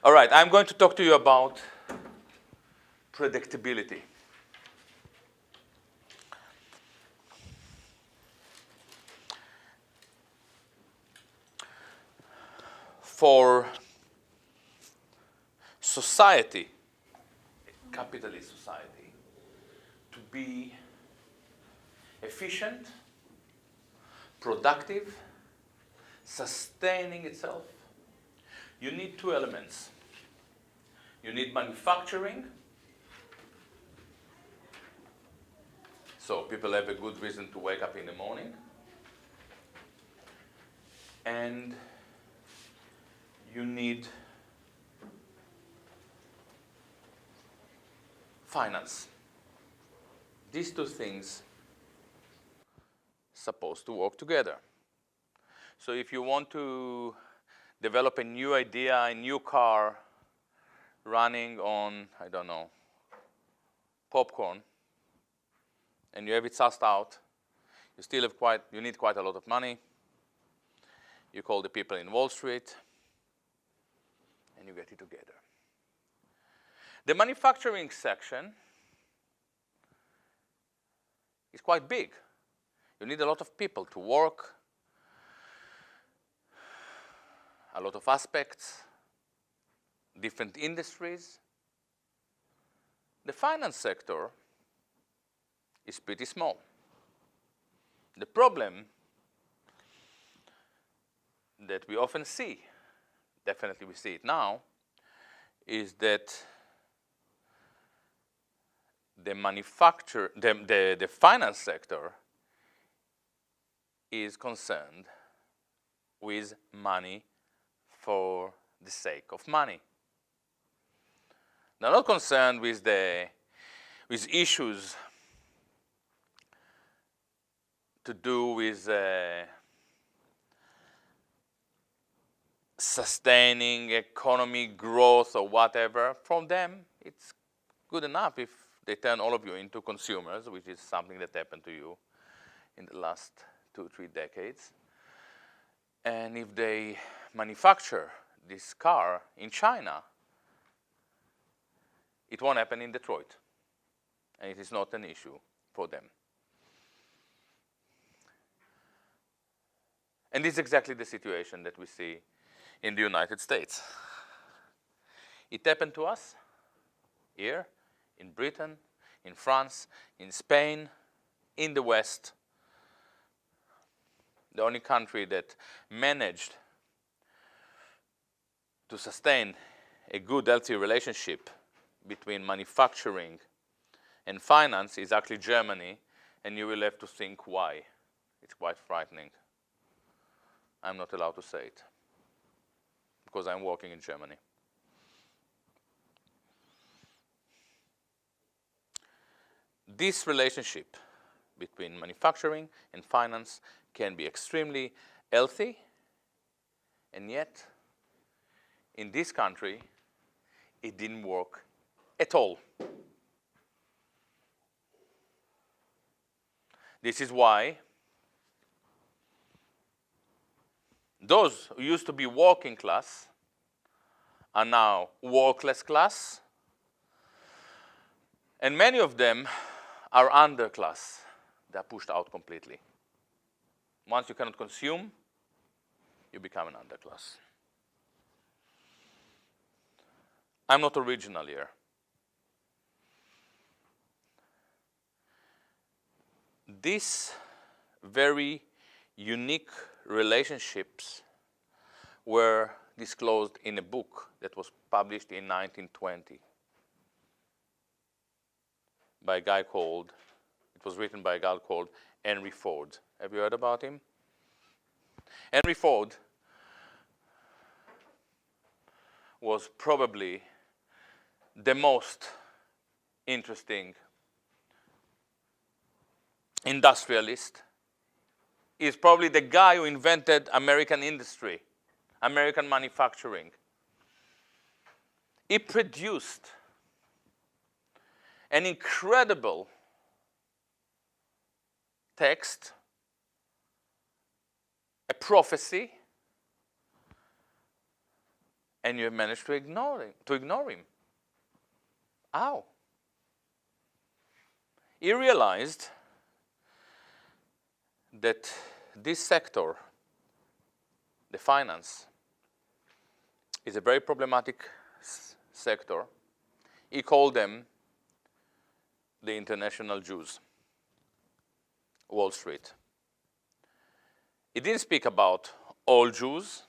All right, I'm going to talk to you about predictability. For society, a capitalist society, to be efficient, productive, sustaining itself, you need two elements. You need manufacturing, so people have a good reason to wake up in the morning, and you need finance. These two things supposed to work together. So if you want to develop a new idea, a new car running on, I don't know, popcorn, and you have it sussed out, you still have you need quite a lot of money. You call the people in Wall Street, and you get it together. The manufacturing section is quite big. You need a lot of people to work, a lot of aspects, different industries. The finance sector is pretty small. The problem that we often see, definitely we see it now, is that the finance sector is concerned with money for the sake of money. They're not concerned with issues to do with sustaining economy growth or whatever. From them, it's good enough if they turn all of you into consumers, which is something that happened to you in the last 2-3 decades. And if they manufacture this car in China, it won't happen in Detroit. And it is not an issue for them. And this is exactly the situation that we see in the United States. It happened to us here, in Britain, in France, in Spain, in the West. The only country that managed to sustain a good, healthy relationship between manufacturing and finance is actually Germany, and you will have to think why. It's quite frightening. I'm not allowed to say it because I'm working in Germany. This relationship between manufacturing and finance can be extremely healthy, and yet in this country it didn't work at all. This is why those who used to be working class are now workless class, and many of them are underclass. They are pushed out completely. Once you cannot consume, you become an underclass. I'm not original here. These very unique relationships were disclosed in a book that was published in 1920 by a guy called, it was written by a guy called Henry Ford. Have you heard about him? Henry Ford was probably the most interesting industrialist. He's probably the guy who invented American industry, American manufacturing. He produced an incredible text, a prophecy and you have managed to ignore him. How? He realized that this sector, the finance, is a very problematic sector. He called them the international Jews, Wall Street. He didn't speak about all Jews.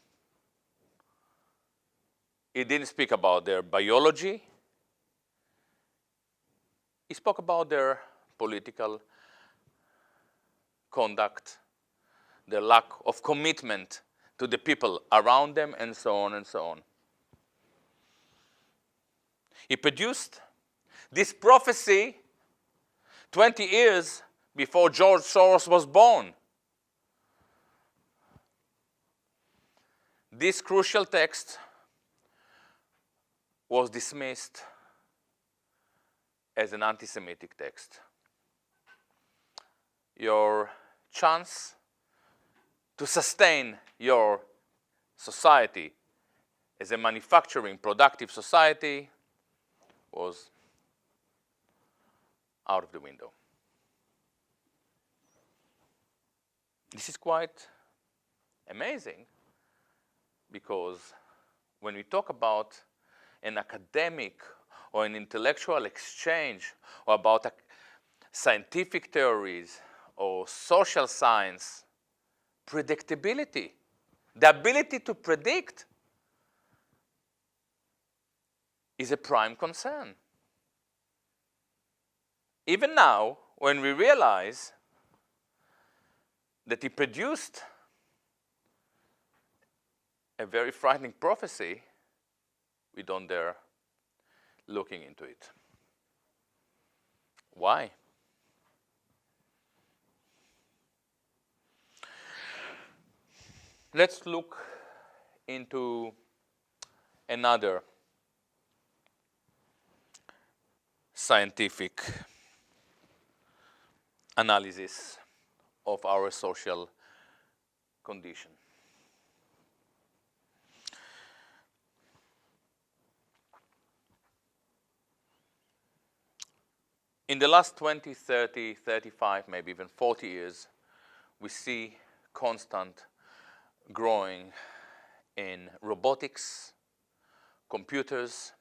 He didn't speak about their biology. He spoke about their political conduct, their lack of commitment to the people around them, and so on and so on. He produced this prophecy 20 years before George Soros was born. This crucial text was dismissed as an anti-Semitic text. Your chance to sustain your society as a manufacturing, productive society was out of the window. This is quite amazing, because when we talk about an academic or an intellectual exchange, or about scientific theories or social science, predictability, the ability to predict, is a prime concern. Even now, when we realize that he produced a very frightening prophecy, we don't dare looking into it. Why? Let's look into another scientific analysis of our social condition. In the last 20, 30, 35, maybe even 40 years, we see constant growing in robotics, computers.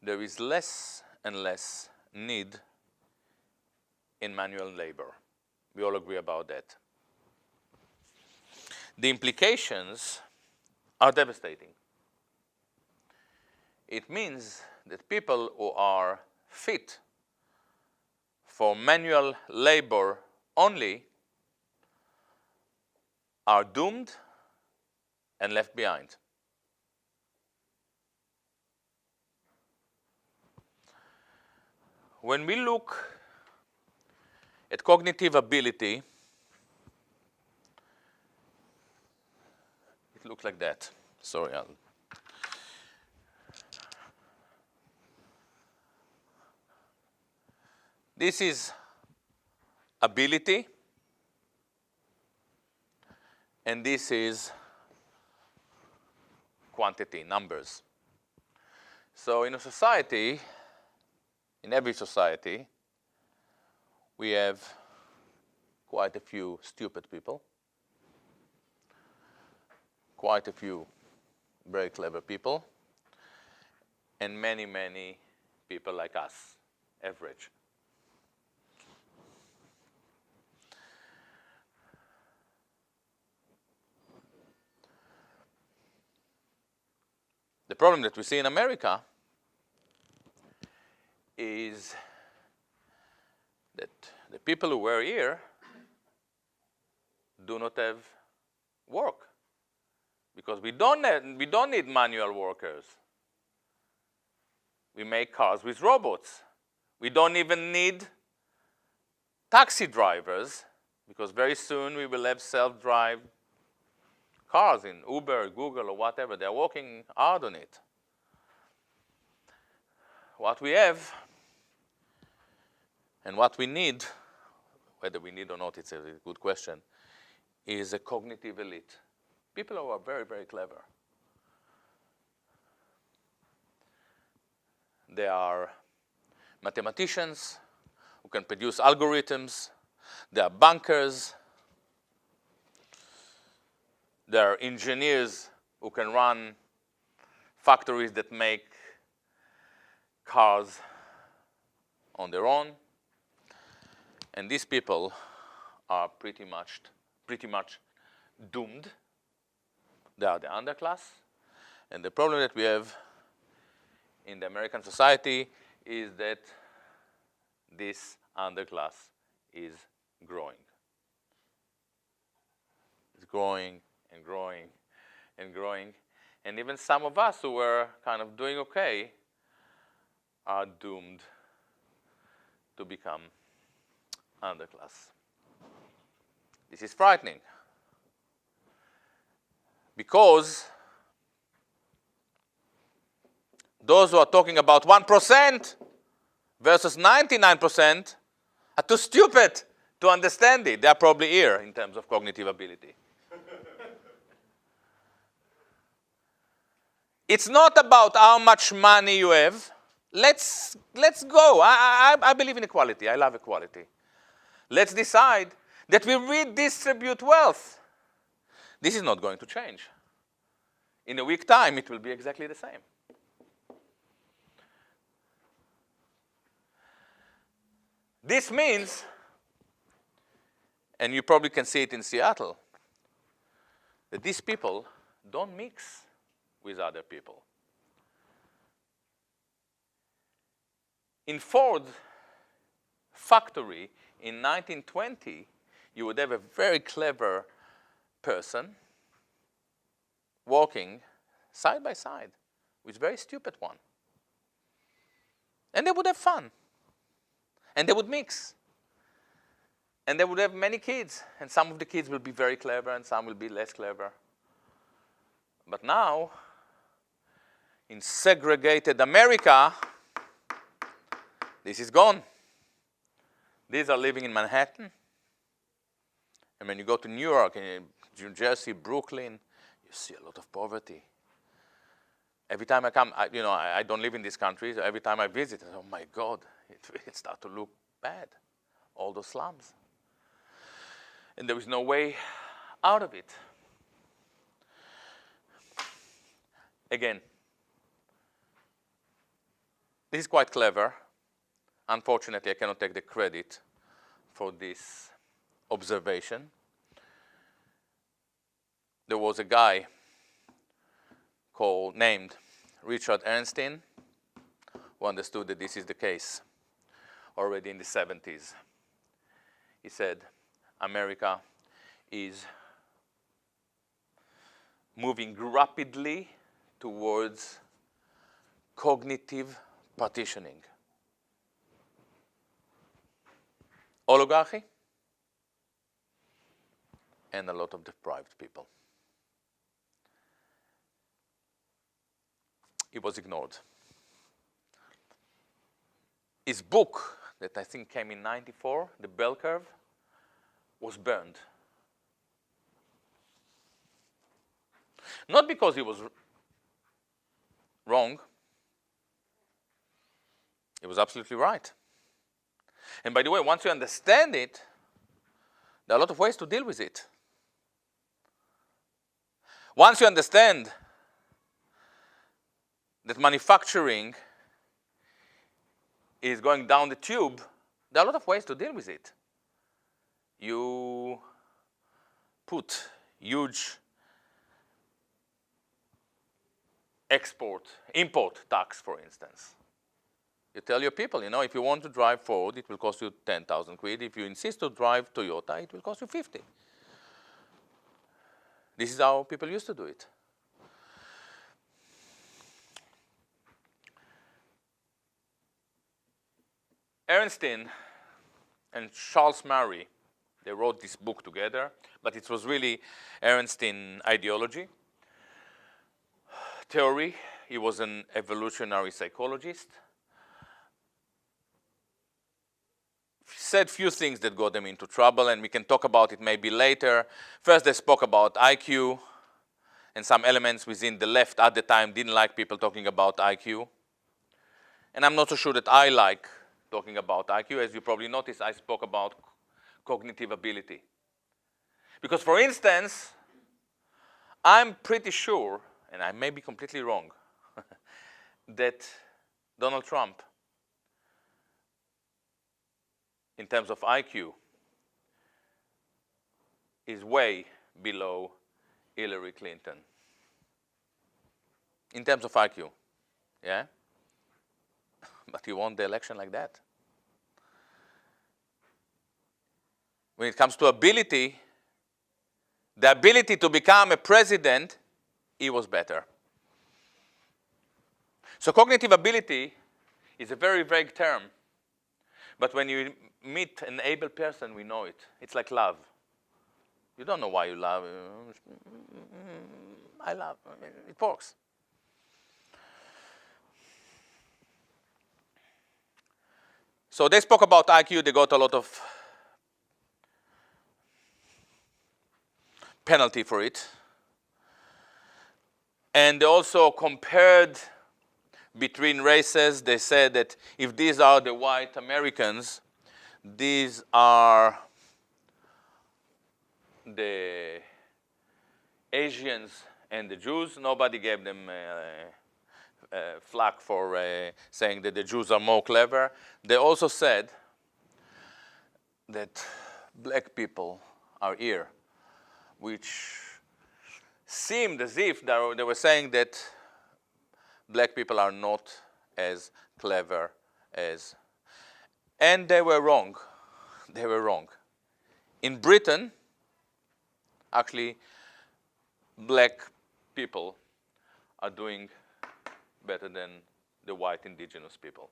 There is less and less need in manual labor. We all agree about that. The implications are devastating. It means that people who are fit for manual labor only are doomed and left behind. When we look at cognitive ability, it looks like that. Sorry, this is ability, and this is quantity, numbers. So in a society, in every society, we have quite a few stupid people, quite a few very clever people, and many, many people like us, average. The problem that we see in America is that the people who were here do not have work, because we don't need manual workers. We make cars with robots. We don't even need taxi drivers, because very soon we will have self-drive cars in Uber, Google, or whatever. They're working hard on it. What we have and what we need, whether we need or not, it's a good question, is a cognitive elite. People who are very, very clever. They are mathematicians who can produce algorithms. They are bankers. They are engineers who can run factories that make cars on their own. And these people are pretty much doomed. They are the underclass. And the problem that we have in the American society is that this underclass is growing. It's growing and growing and growing. And even some of us who were kind of doing okay are doomed to become underclass. This is frightening because those who are talking about 1% versus 99% are too stupid to understand it. They are probably here in terms of cognitive ability. It's not about how much money you have. Let's go. I believe in equality. I love equality. Let's decide that we redistribute wealth. This is not going to change. In a week's time, it will be exactly the same. This means, and you probably can see it in Seattle, that these people don't mix with other people. In Ford's factory in 1920, you would have a very clever person walking side by side with a very stupid one. And they would have fun. And they would mix. And they would have many kids. And some of the kids will be very clever and some will be less clever. But now, in segregated America, this is gone. These are living in Manhattan. And when you go to New York, New Jersey, Brooklyn, you see a lot of poverty. Every time I come, I don't live in this country. So every time I visit, I say, oh my God, it starts to look bad. All those slums. And there is no way out of it. Again, this is quite clever. Unfortunately, I cannot take the credit for this observation. There was a guy named Richard Herrnstein who understood that this is the case already in the 70s. He said, America is moving rapidly towards cognitive partitioning. Oligarchy and a lot of deprived people. It was ignored. His book, that I think came in '94, The Bell Curve, was burned. Not because he was wrong. He was absolutely right. And by the way, once you understand it, there are a lot of ways to deal with it. Once you understand that manufacturing is going down the tube, there are a lot of ways to deal with it. You put huge import tax, for instance. You tell your people, if you want to drive Ford, it will cost you 10,000 quid. If you insist to drive Toyota, it will cost you 50. This is how people used to do it. Herrnstein and Charles Murray, they wrote this book together, but it was really Herrnstein ideology. Theory, he was an evolutionary psychologist. Said few things that got them into trouble, and we can talk about it maybe later. First, they spoke about IQ, and some elements within the left at the time didn't like people talking about IQ. And I'm not so sure that I like talking about IQ. As you probably noticed, I spoke about cognitive ability. Because, for instance, I'm pretty sure, and I may be completely wrong, that Donald Trump, in terms of IQ, is way below Hillary Clinton. In terms of IQ, yeah? But he won the election like that. When it comes to ability, the ability to become a president, he was better. So cognitive ability is a very vague term. But when you meet an able person, we know it. It's like love. You don't know why you love. I love. It works. So they spoke about IQ. They got a lot of penalty for it. And they also compared between races. They said that if these are the white Americans, these are the Asians and the Jews. Nobody gave them flack for saying that the Jews are more clever. They also said that black people are here, which seemed as if they were saying that black people are not as clever as, and they were wrong. They were wrong. In Britain, actually, black people are doing better than the white indigenous people.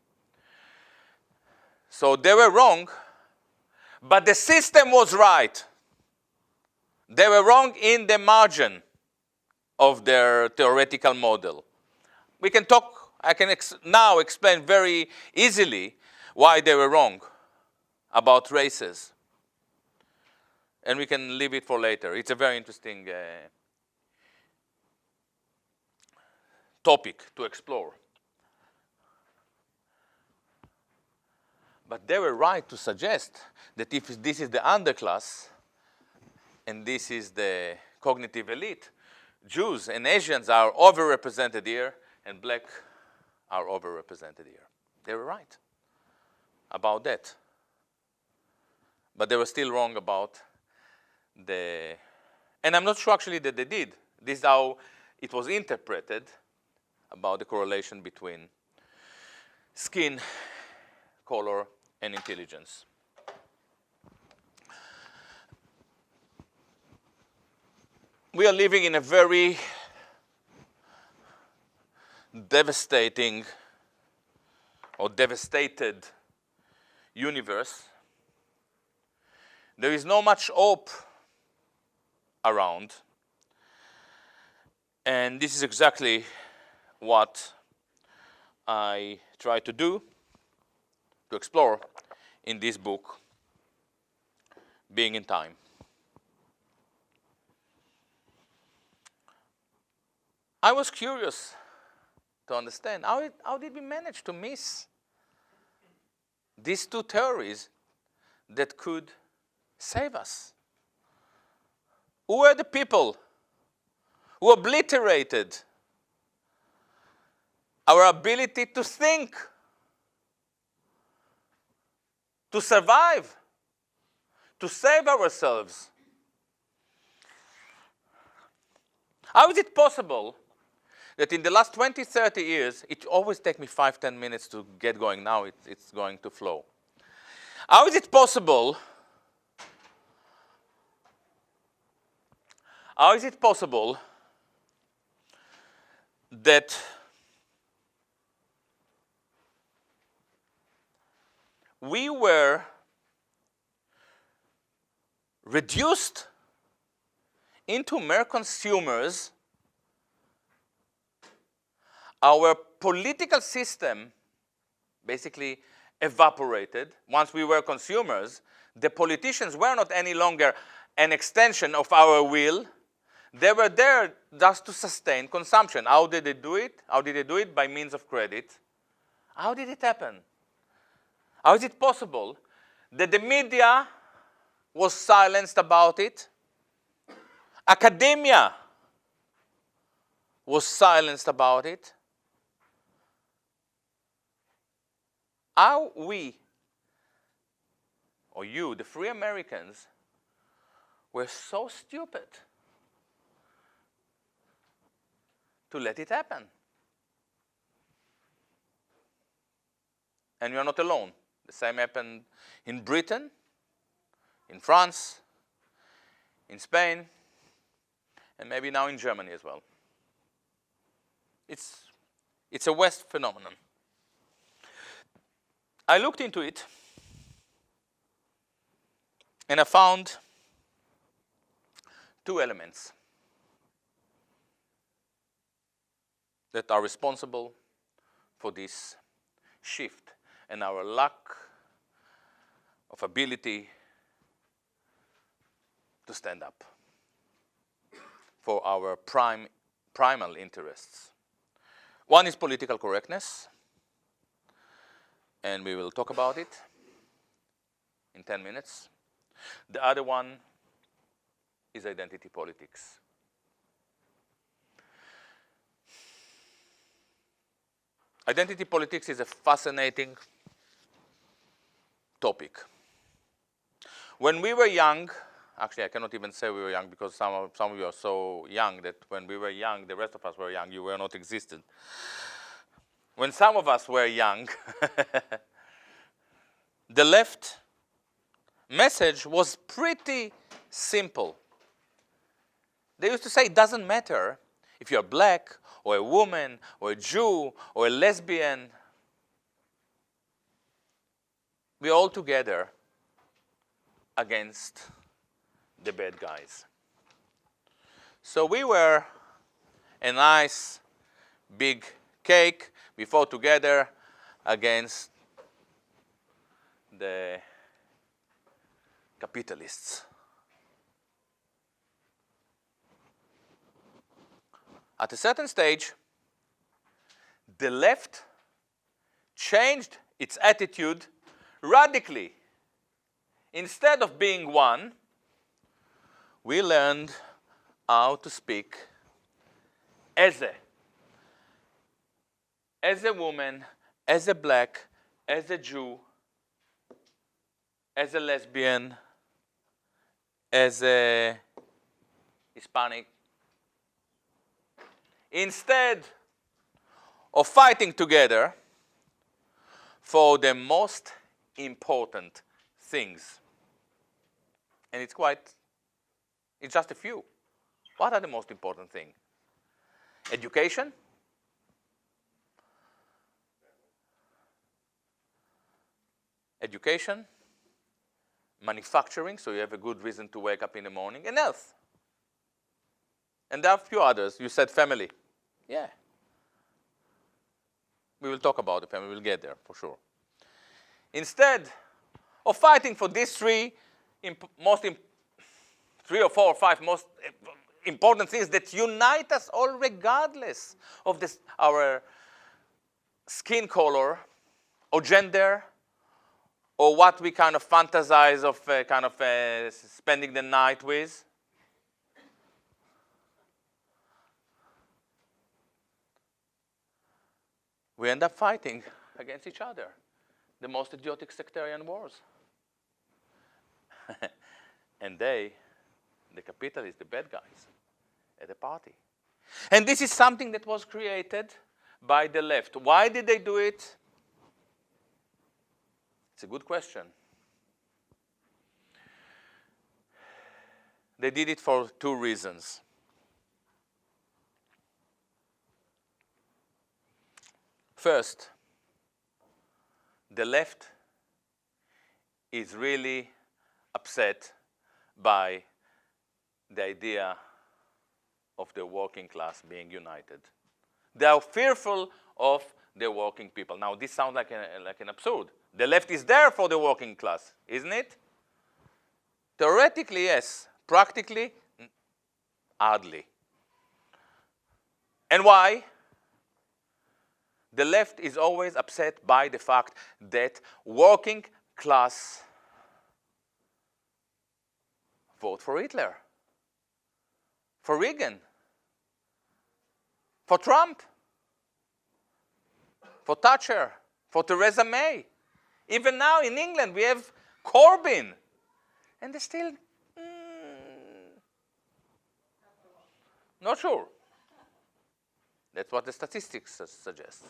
So they were wrong, but the system was right. They were wrong in the margin of their theoretical model. We can talk, I can now explain very easily why they were wrong about races. And we can leave it for later. It's a very interesting topic to explore. But they were right to suggest that if this is the underclass and this is the cognitive elite, Jews and Asians are overrepresented here and black are overrepresented here. They were right about that. But they were still wrong about the, and I'm not sure actually that they did. This is how it was interpreted about the correlation between skin color and intelligence. We are living in a very devastating or devastated universe. There is no much hope around. And this is exactly what I try to do, to explore in this book, Being in Time. I was curious to understand how did we manage to miss these two theories that could save us? Who were the people who obliterated our ability to think, to survive, to save ourselves? How is it possible that in the last 20, 30 years, it always takes me 5-10 minutes to get going. Now it's going to flow. How is it possible? How is it possible that we were reduced into mere consumers? Our political system basically evaporated. Once we were consumers, the politicians were not any longer an extension of our will. They were there just to sustain consumption. How did they do it? How did they do it? By means of credit. How did it happen? How is it possible that the media was silenced about it? Academia was silenced about it. How we, or you, the free Americans, were so stupid to let it happen. And you are not alone. The same happened in Britain, in France, in Spain, and maybe now in Germany as well. It's a West phenomenon. I looked into it, and I found two elements that are responsible for this shift and our lack of ability to stand up for our primal interests. One is political correctness, and we will talk about it in 10 minutes. The other one is identity politics. Identity politics is a fascinating topic. When we were young, actually I cannot even say we were young because some of you are so young that when we were young, the rest of us were young, you were not existent. When some of us were young, the left message was pretty simple. They used to say it doesn't matter if you're black or a woman or a Jew or a lesbian. We're all together against the bad guys. So we were a nice big cake. We fought together against the capitalists. At a certain stage, the left changed its attitude radically. Instead of being one, we learned how to speak as a woman, as a black, as a Jew, as a lesbian, as a Hispanic. Instead of fighting together for the most important things. And it's just a few. What are the most important things? Education, manufacturing, so you have a good reason to wake up in the morning, and health. And there are a few others. You said family. Yeah. We will talk about the family. We'll get there for sure. Instead of fighting for these three or four or five most important things that unite us all regardless of our skin color or gender or what we kind of fantasize of spending the night with. We end up fighting against each other. The most idiotic sectarian wars. And the capitalists, the bad guys, at the party. And this is something that was created by the left. Why did they do it? It's a good question. They did it for two reasons. First, the left is really upset by the idea of the working class being united. They are fearful of the working people. Now, this sounds like an absurd. The left is there for the working class, isn't it? Theoretically, yes. Practically, hardly. And why? the left is always upset by the fact that working class vote for Hitler, for Reagan, for Trump, for Thatcher, for Theresa May. Even now in England we have Corbyn. And they're still not sure. That's what the statistics suggest.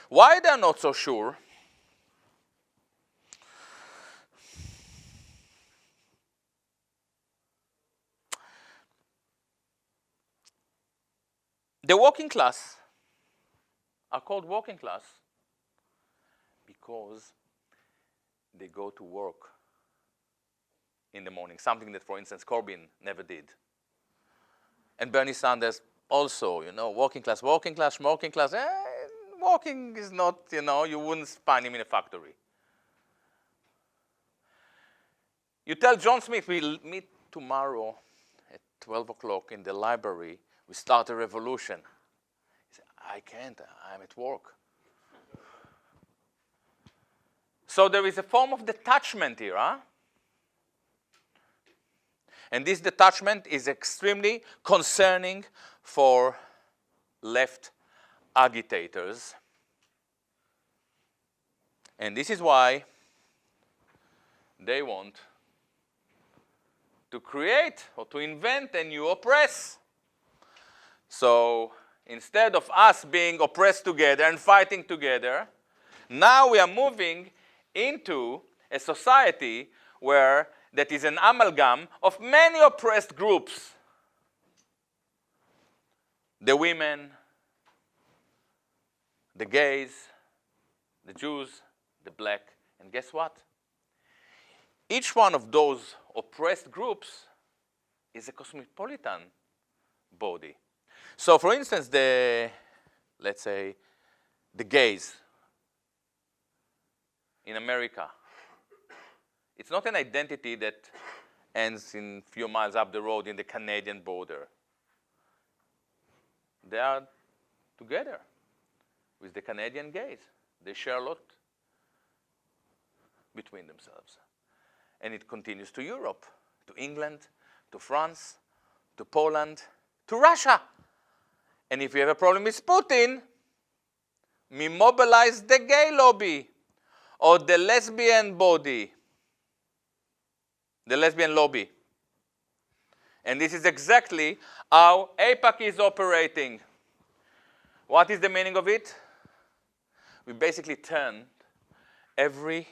Why they're not so sure? The working class are called working class because they go to work in the morning, something that, for instance, Corbyn never did. And Bernie Sanders also, you know, working class. Working is not, you know, you wouldn't find him in a factory. You tell John Smith, we'll meet tomorrow at 12 o'clock in the library. We start a revolution. He said, I can't, I'm at work. So there is a form of detachment here, huh? And this detachment is extremely concerning for left agitators. And this is why they want to create or to invent a new oppress. So instead of us being oppressed together and fighting together, now we are moving into a society where that is an amalgam of many oppressed groups. The women, the gays, the Jews, the black, and guess what? Each one of those oppressed groups is a cosmopolitan body. So for instance, let's say, the gays in America, it's not an identity that ends in a few miles up the road in the Canadian border. They are together with the Canadian gays. They share a lot between themselves. And it continues to Europe, to England, to France, to Poland, to Russia. And if you have a problem with Putin, we mobilize the gay lobby or the lesbian body, the lesbian lobby. And this is exactly how AIPAC is operating. What is the meaning of it? We basically turned every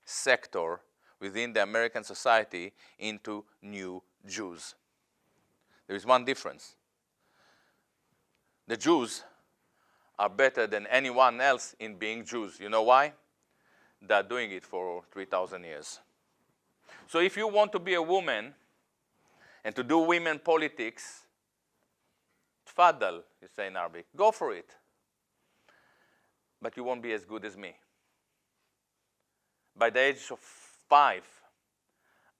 sector within the American society into new Jews. There is one difference. The Jews are better than anyone else in being Jews. You know why? They're doing it for 3,000 years. So if you want to be a woman and to do women politics, tfaddal, you say in Arabic, go for it. But you won't be as good as me. By the age of 5,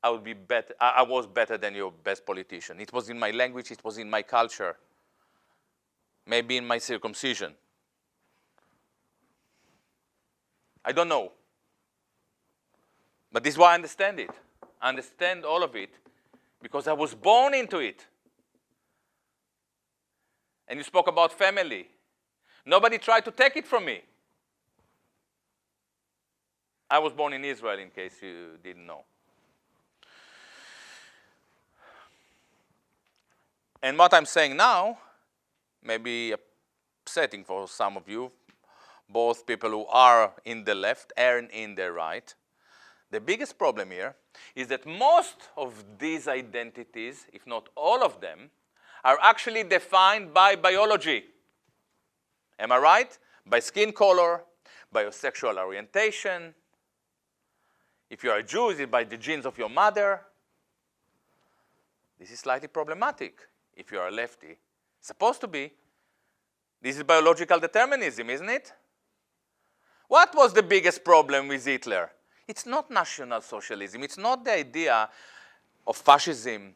I would be better. I was better than your best politician. It was in my language, it was in my culture, maybe in my circumcision. I don't know. But this is why I understand it. I understand all of it because I was born into it. And you spoke about family. Nobody tried to take it from me. I was born in Israel, in case you didn't know. And what I'm saying now may be upsetting for some of you, both people who are in the left and in the right. The biggest problem here is that most of these identities, if not all of them, are actually defined by biology. Am I right? By skin color, by your sexual orientation. If you are a Jew, is it by the genes of your mother? This is slightly problematic if you are a lefty. It's supposed to be. This is biological determinism, isn't it? What was the biggest problem with Hitler? It's not National Socialism. It's not the idea of fascism,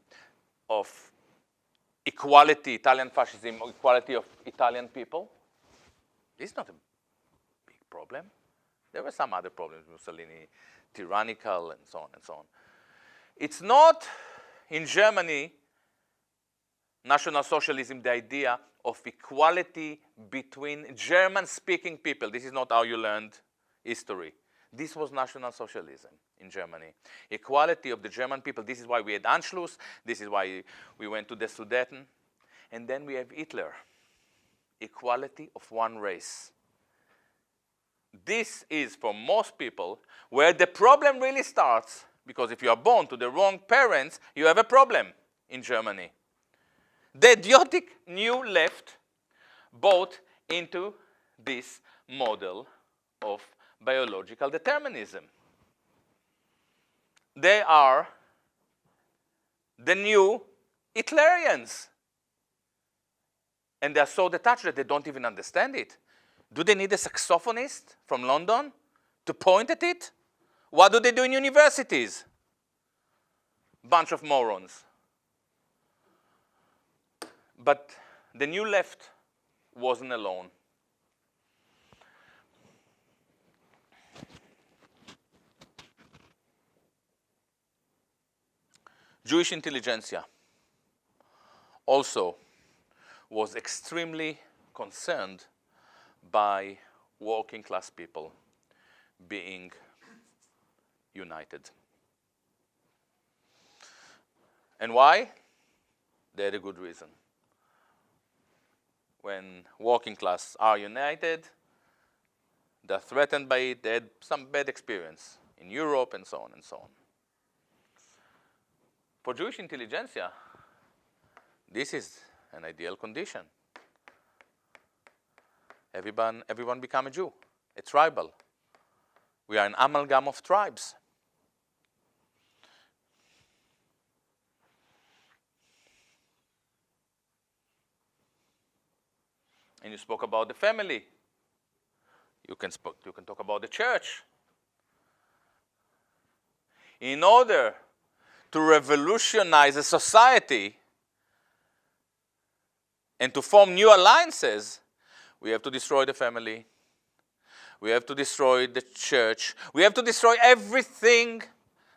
of equality, Italian fascism, or equality of Italian people. This is not problem. There were some other problems, Mussolini, tyrannical, and so on and so on. It's not, in Germany, National Socialism, the idea of equality between German-speaking people. This is not how you learned history. This was National Socialism in Germany. Equality of the German people. This is why we had Anschluss. This is why we went to the Sudeten. And then we have Hitler. Equality of one race. This is, for most people, where the problem really starts, because if you are born to the wrong parents, you have a problem in Germany. The idiotic new left bought into this model of biological determinism. They are the new Hitlerians. And they are so detached that they don't even understand it. Do they need a saxophonist from London to point at it? What do they do in universities? Bunch of morons. But the new left wasn't alone. Jewish intelligentsia also was extremely concerned by working class people being united. And why? They had a good reason. When working class are united, they're threatened by it. They had some bad experience in Europe and so on and so on. For Jewish intelligentsia, this is an ideal condition. Everyone become a Jew, a tribal. We are an amalgam of tribes. And you spoke about the family. You can talk about the church. In order to revolutionize a society and to form new alliances, we have to destroy the family. We have to destroy the church. We have to destroy everything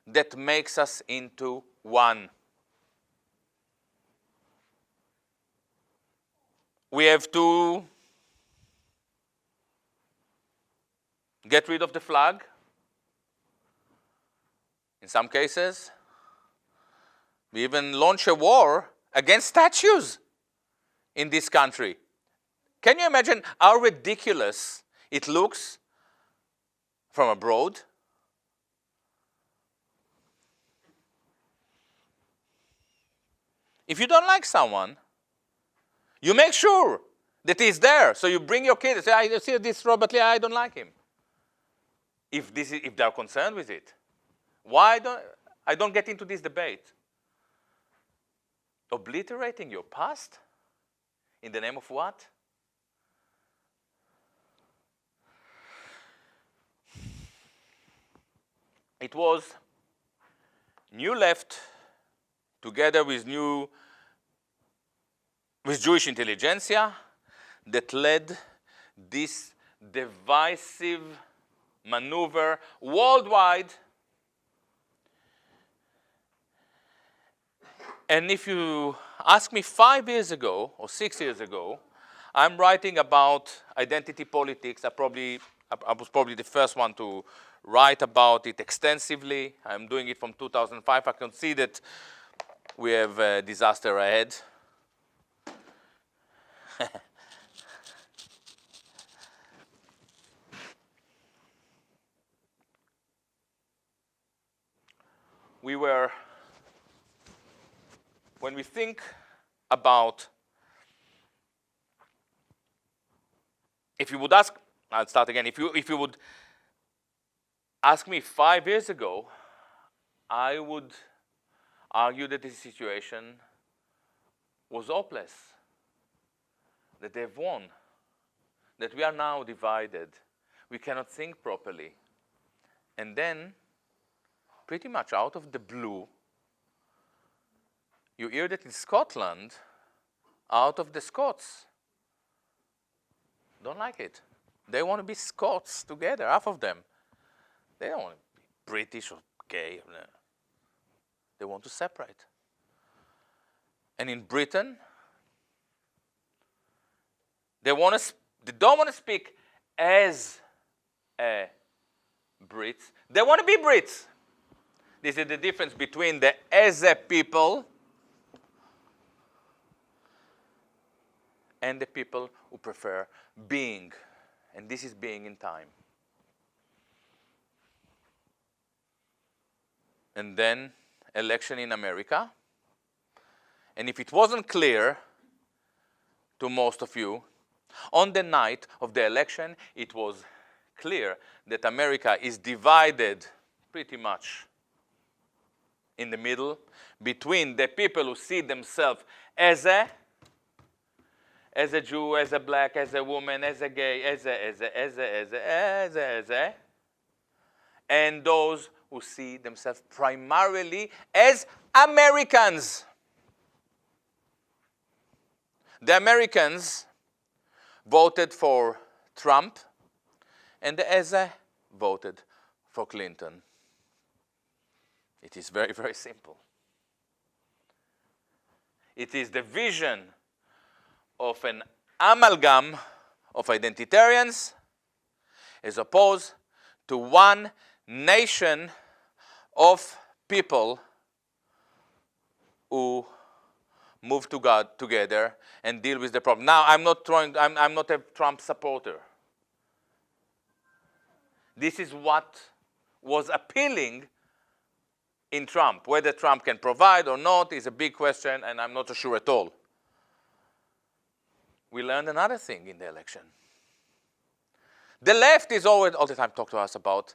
that makes us into one. We have to get rid of the flag. In some cases, we even launch a war against statues in this country. Can you imagine how ridiculous it looks from abroad? If you don't like someone, you make sure that he's there. So you bring your kid and say, I see this Robert Lee, I don't like him. If they're concerned with it. I don't get into this debate. Obliterating your past? In the name of what? It was New Left together with Jewish intelligentsia that led this divisive maneuver worldwide. And if you ask me 5 years ago or 6 years ago, I'm writing about identity politics. I was probably the first one to write about it extensively. I'm doing it from 2005. I can see that we have a disaster ahead. When we think about, if you would ask, I'll start again, if you would ask me 5 years ago, I would argue that this situation was hopeless, that they've won, that we are now divided, we cannot think properly. And then, pretty much out of the blue, you hear that in Scotland, out of the Scots don't like it. They want to be Scots together, half of them. They don't want to be British or gay. They want to separate. And in Britain, they don't want to speak as a Brits. They want to be Brits. This is the difference between the as a people and the people who prefer being. And this is being in time. And then election in America. And if it wasn't clear to most of you, on the night of the election, it was clear that America is divided pretty much in the middle between the people who see themselves as a Jew, as a black, as a woman, as a gay, and those who see themselves primarily as Americans. The Americans voted for Trump, and the Eze voted for Clinton. It is very, very simple. It is the vision of an amalgam of identitarians as opposed to one nation of people who move to God together and deal with the problem. Now, I'm not a Trump supporter. This is what was appealing in Trump. Whether Trump can provide or not is a big question, and I'm not so sure at all. We learned another thing in the election. The left is always all the time talk to us about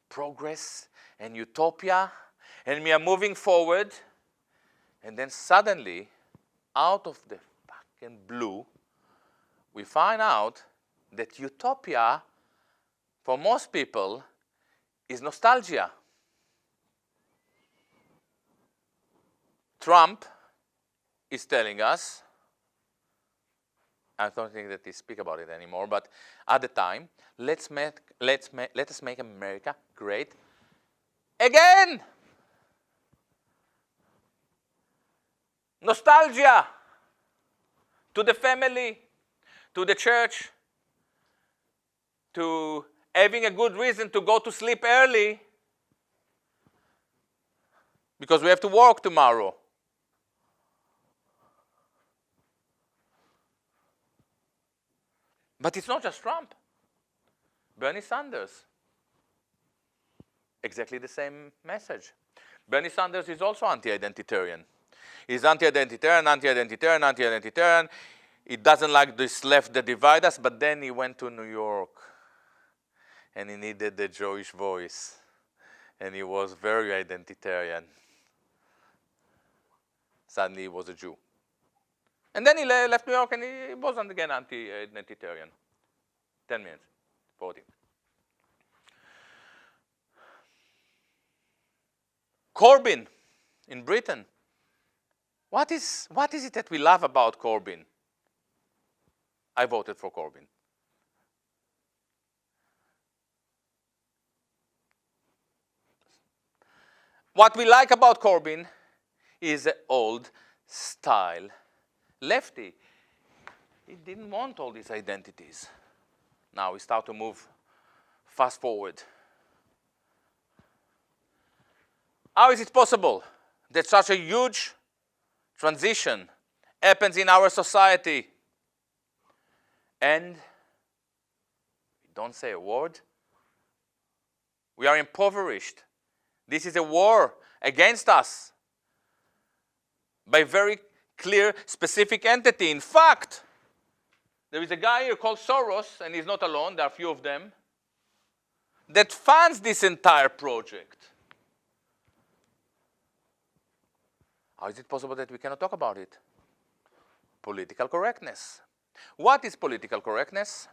progress and utopia, and we are moving forward. And then suddenly, out of the fucking blue, we find out that utopia, for most people, is nostalgia. Trump is telling us, I don't think that they speak about it anymore, but at the time, let us make America great again. Nostalgia to the family, to the church, to having a good reason to go to sleep early because we have to work tomorrow. But it's not just Trump. Bernie Sanders, exactly the same message. Bernie Sanders is also anti-identitarian. He's anti-identitarian. He doesn't like this left that divides us, but then he went to New York and he needed the Jewish voice. And he was very identitarian. Suddenly he was a Jew. And then he left New York and he wasn't again anti-identitarian. 10 minutes, 40. Corbyn in Britain. What is it that we love about Corbyn? I voted for Corbyn. What we like about Corbyn is the old style lefty. He didn't want all these identities. Now we start to move fast forward. How is it possible that such a huge transition happens in our society and we don't say a word? We are impoverished. This is a war against us by very clear, specific entity. In fact, there is a guy here called Soros, and he's not alone, there are a few of them, that funds this entire project. How is it possible that we cannot talk about it? Political correctness. What is political correctness?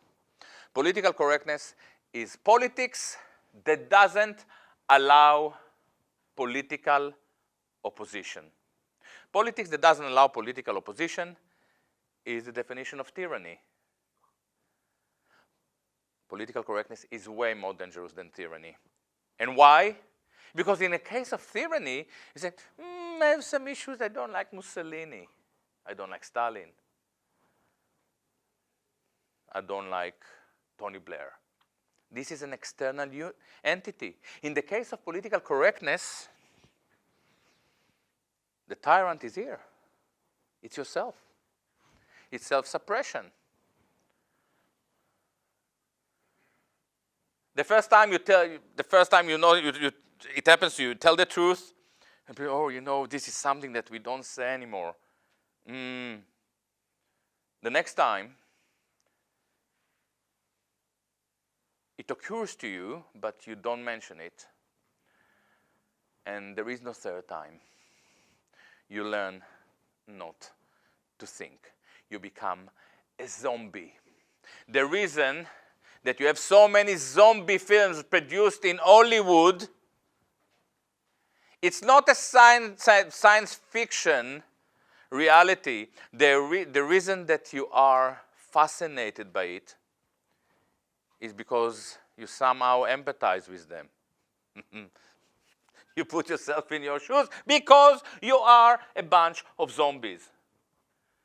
Political correctness is politics that doesn't allow political opposition. Politics that doesn't allow political opposition is the definition of tyranny. Political correctness is way more dangerous than tyranny. And why? Because in a case of tyranny, you say, I have some issues. I don't like Mussolini. I don't like Stalin. I don't like Tony Blair. This is an external entity. In the case of political correctness, the tyrant is here. It's yourself. It's self-suppression. The first time you know it happens to you, tell the truth, and people, oh, you know, this is something that we don't say anymore. The next time, it occurs to you, but you don't mention it. And there is no third time. You learn not to think. You become a zombie. The reason that you have so many zombie films produced in Hollywood, it's not a science fiction reality. The reason that you are fascinated by it is because you somehow empathize with them. You put yourself in your shoes because you are a bunch of zombies.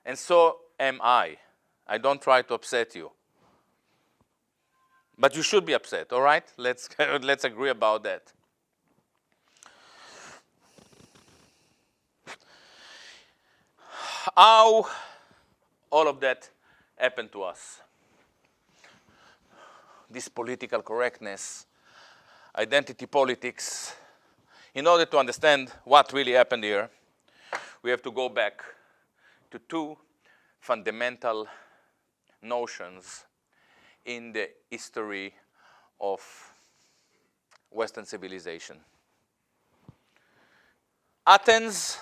And so am I. I don't try to upset you. But you should be upset, all right? Let's agree about that. How all of that happened to us? This political correctness, identity politics. In order to understand what really happened here, we have to go back to two fundamental notions in the history of Western civilization. Athens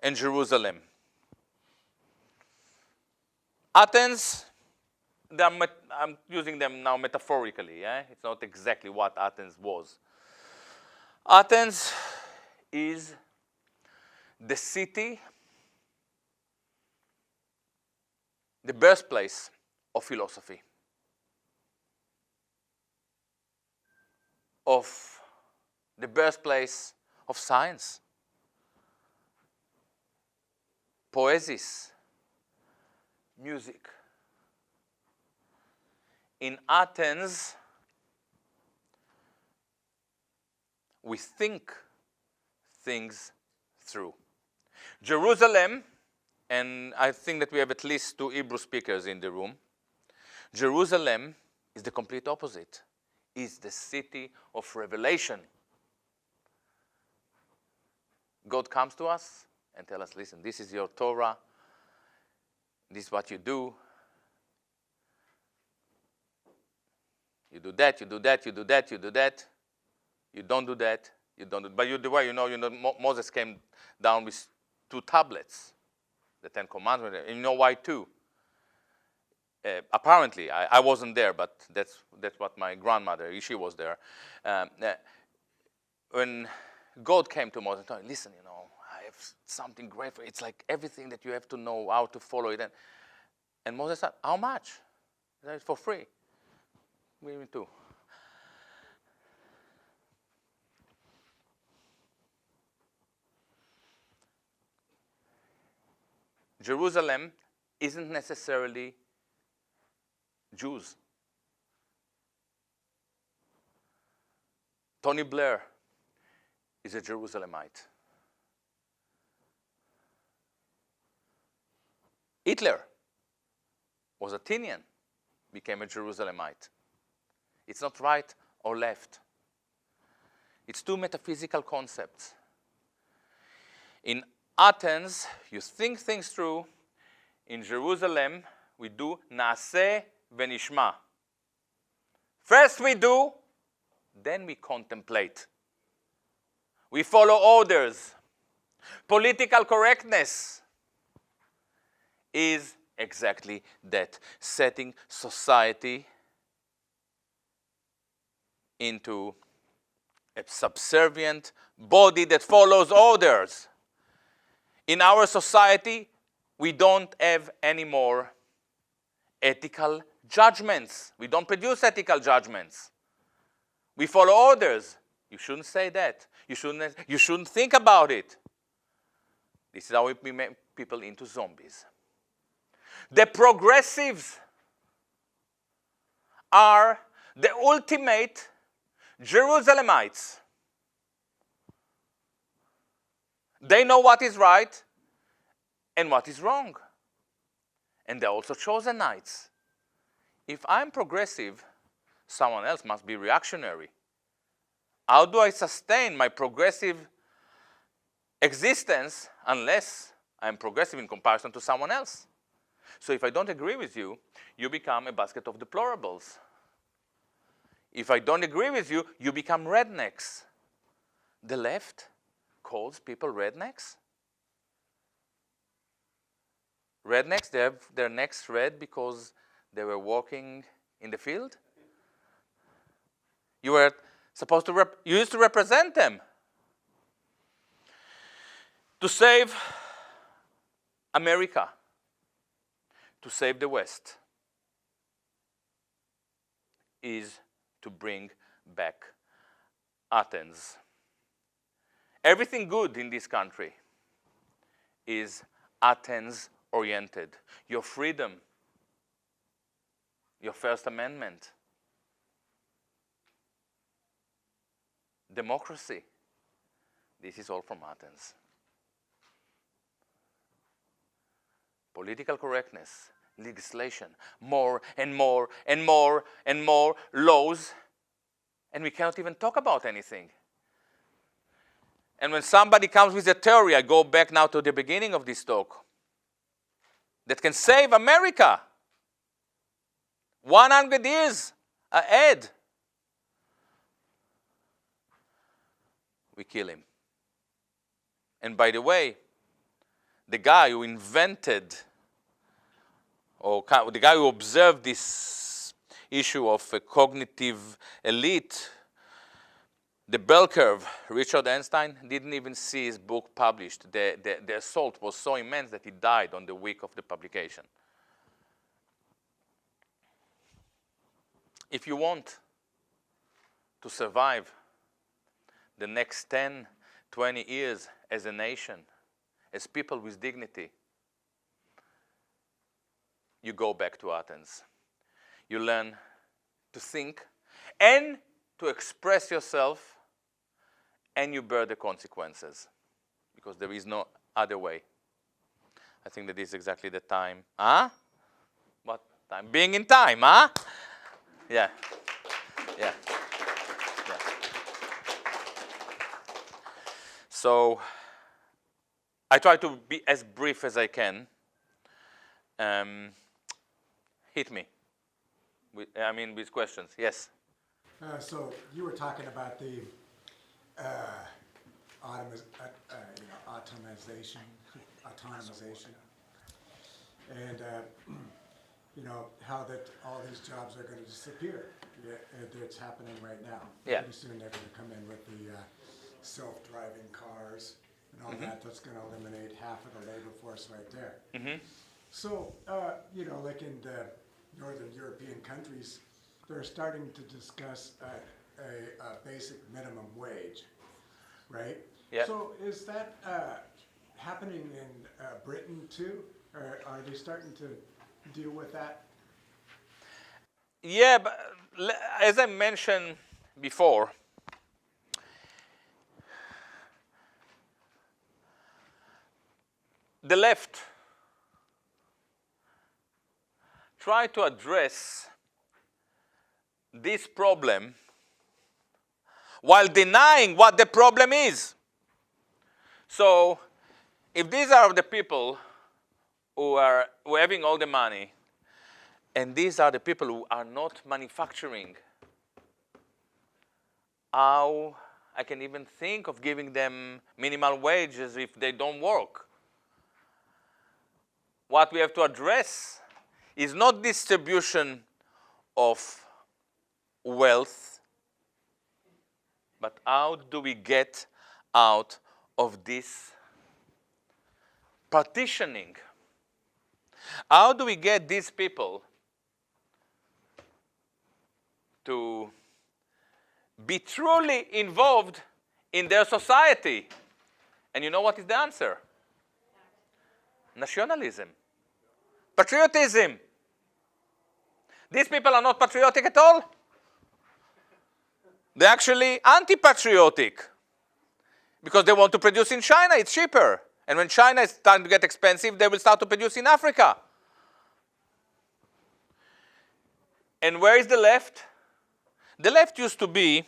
and Jerusalem. Athens, I'm using them now metaphorically. It's not exactly what Athens was. Athens is the city, the birthplace of philosophy, of the birthplace of science, poesis, music. In Athens, we think things through. Jerusalem, and I think that we have at least 2 Hebrew speakers in the room. Jerusalem is the complete opposite. It's the city of revelation. God comes to us and tells us, listen, this is your Torah. This is what you do. You do that, you do that, you do that, you do that. You don't do that, you don't do that. But you do what? You know, Moses came down with 2 tablets, the 10 Commandments. And you know why 2? Apparently, I wasn't there, but that's what my grandmother, she was there. When God came to Moses and told him, listen, you know, I have something great for you. It's like everything that you have to know how to follow it. And Moses said, how much? He said, it's for free. Give me 2. Jerusalem isn't necessarily Jews. Tony Blair is a Jerusalemite. Hitler was Athenian, became a Jerusalemite. It's not right or left. It's 2 metaphysical concepts. In Athens, you think things through. In Jerusalem, we do naaseh v'nishma. First we do, then we contemplate. We follow orders. Political correctness is exactly that, setting society into a subservient body that follows orders. In our society, we don't have any more ethical judgments. We don't produce ethical judgments. We follow orders. You shouldn't say that. You shouldn't think about it. This is how we make people into zombies. The progressives are the ultimate Jerusalemites. They know what is right and what is wrong. And they're also Chosenites. If I'm progressive, someone else must be reactionary. How do I sustain my progressive existence unless I'm progressive in comparison to someone else? So if I don't agree with you, you become a basket of deplorables. If I don't agree with you, you become rednecks. The left calls people rednecks. Rednecks, they have their necks red because they were walking in the field. You were supposed to, you used to represent them. To save America, to save the West, is to bring back Athens. Everything good in this country is Athens-oriented. Your freedom, your First Amendment, democracy, this is all from Athens. Political correctness, legislation, more and more and more and more laws, and we cannot even talk about anything. And when somebody comes with a theory, I go back now to the beginning of this talk, that can save America 100 years ahead, we kill him. And by the way, the guy who invented, or the guy who observed this issue of a cognitive elite, the bell curve, Richard Herrnstein, didn't even see his book published. The assault was so immense that he died on the week of the publication. If you want to survive the next 10, 20 years as a nation, as people with dignity, you go back to Athens. You learn to think and to express yourself, and you bear the consequences, because there is no other way. I think that is exactly the time. Huh? What time? Being in time, huh? Yeah. Yeah. Yeah. So I try to be as brief as I can. Hit me. With questions. Yes. So you were talking about the autonomization, and how that all these jobs are going to disappear. It's happening right now. Yeah. Pretty soon they're going to come in with the self-driving cars and all that. That's going to eliminate half of the labor force right there. Mm-hmm. So like in the northern European countries, they're starting to discuss a basic minimum wage, right? Yeah. So is that happening in Britain too, or are they starting to deal with that? Yeah, but as I mentioned before, the left try to address this problem while denying what the problem is. So if these are the people who are having all the money, and these are the people who are not manufacturing, how I can even think of giving them minimal wages if they don't work? What we have to address is not distribution of wealth, but how do we get out of this partitioning? How do we get these people to be truly involved in their society. And you know what is the answer? Nationalism. Patriotism. These people are not patriotic at all. They're actually anti-patriotic because they want to produce in China. It's cheaper. And when China is starting to get expensive, they will start to produce in Africa. And where is the left? The left used to be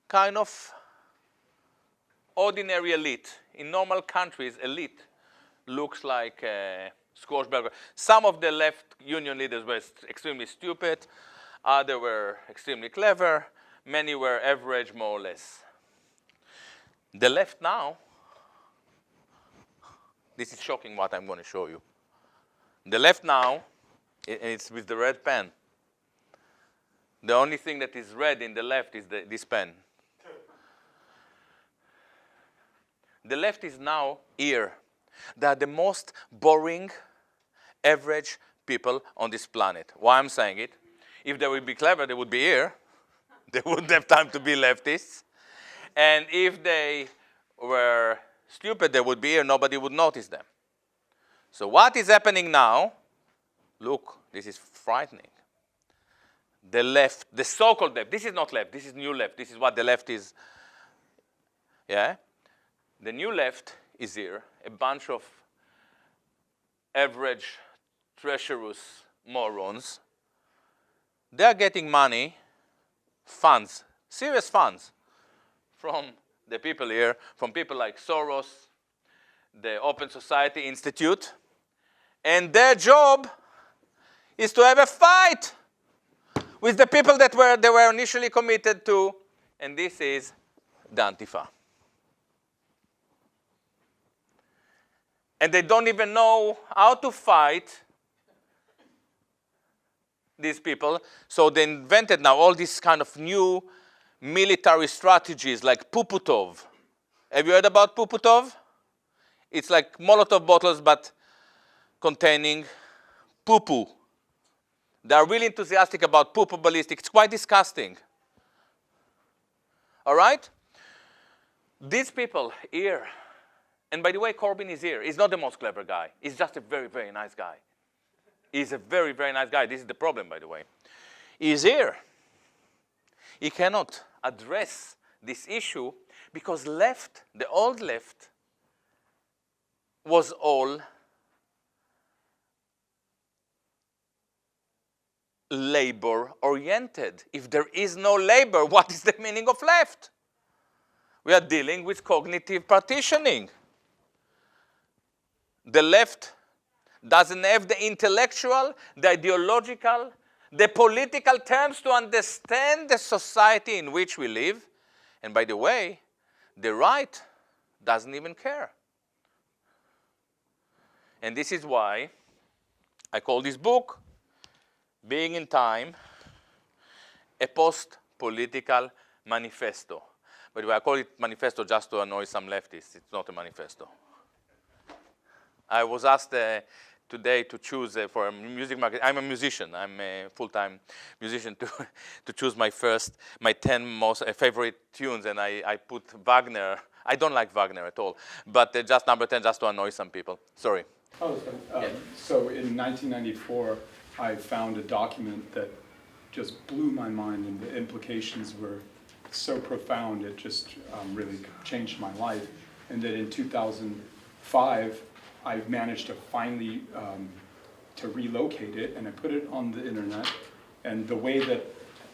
kind of ordinary elite. In normal countries, elite looks like squash burger. Some of the left union leaders were extremely stupid. Others were extremely clever. Many were average, more or less. The left now, this is shocking what I'm going to show you. The left now, and it's with the red pen. The only thing that is red in the left is this pen. The left is now here. They are the most boring, average people on this planet. Why I'm saying it? If they would be clever, they would be here. They wouldn't have time to be leftists. And if they were stupid, they would be here. Nobody would notice them. So what is happening now? Look, this is frightening. The left, the so-called left, this is not left, this is new left. This is what the left is. Yeah? The new left is here, a bunch of average, treacherous morons. They are getting money, funds, serious funds, from the people here, from people like Soros, the Open Society Institute, and their job is to have a fight with the people that they were initially committed to, and this is the Antifa. And they don't even know how to fight these people, so they invented now all these kind of new military strategies like Puputov. Have you heard about Puputov? It's like Molotov bottles, but containing poo-poo. They are really enthusiastic about poo-poo ballistic. It's quite disgusting. All right? These people here, and by the way, Corbyn is here. He's not the most clever guy. He's just a very, very nice guy. He's a very, very nice guy. This is the problem, by the way. He's here. He cannot address this issue because left, the old left, was all labor-oriented. If there is no labor, what is the meaning of left? We are dealing with cognitive partitioning. The left doesn't have the intellectual, the ideological, the political terms to understand the society in which we live. And by the way, the right doesn't even care. And this is why I call this book, Being in Time, a post-political manifesto. By the way, I call it manifesto just to annoy some leftists. It's not a manifesto. I was asked today to choose for a music market. I'm a musician. I'm a full-time musician to choose my 10 most favorite tunes, and I put Wagner. I don't like Wagner at all, but just number 10 just to annoy some people. Sorry. Oh, so in 1994, I found a document that just blew my mind, and the implications were so profound, it just really changed my life. And that in 2005, I managed to finally to relocate it, and I put it on the internet. And the way that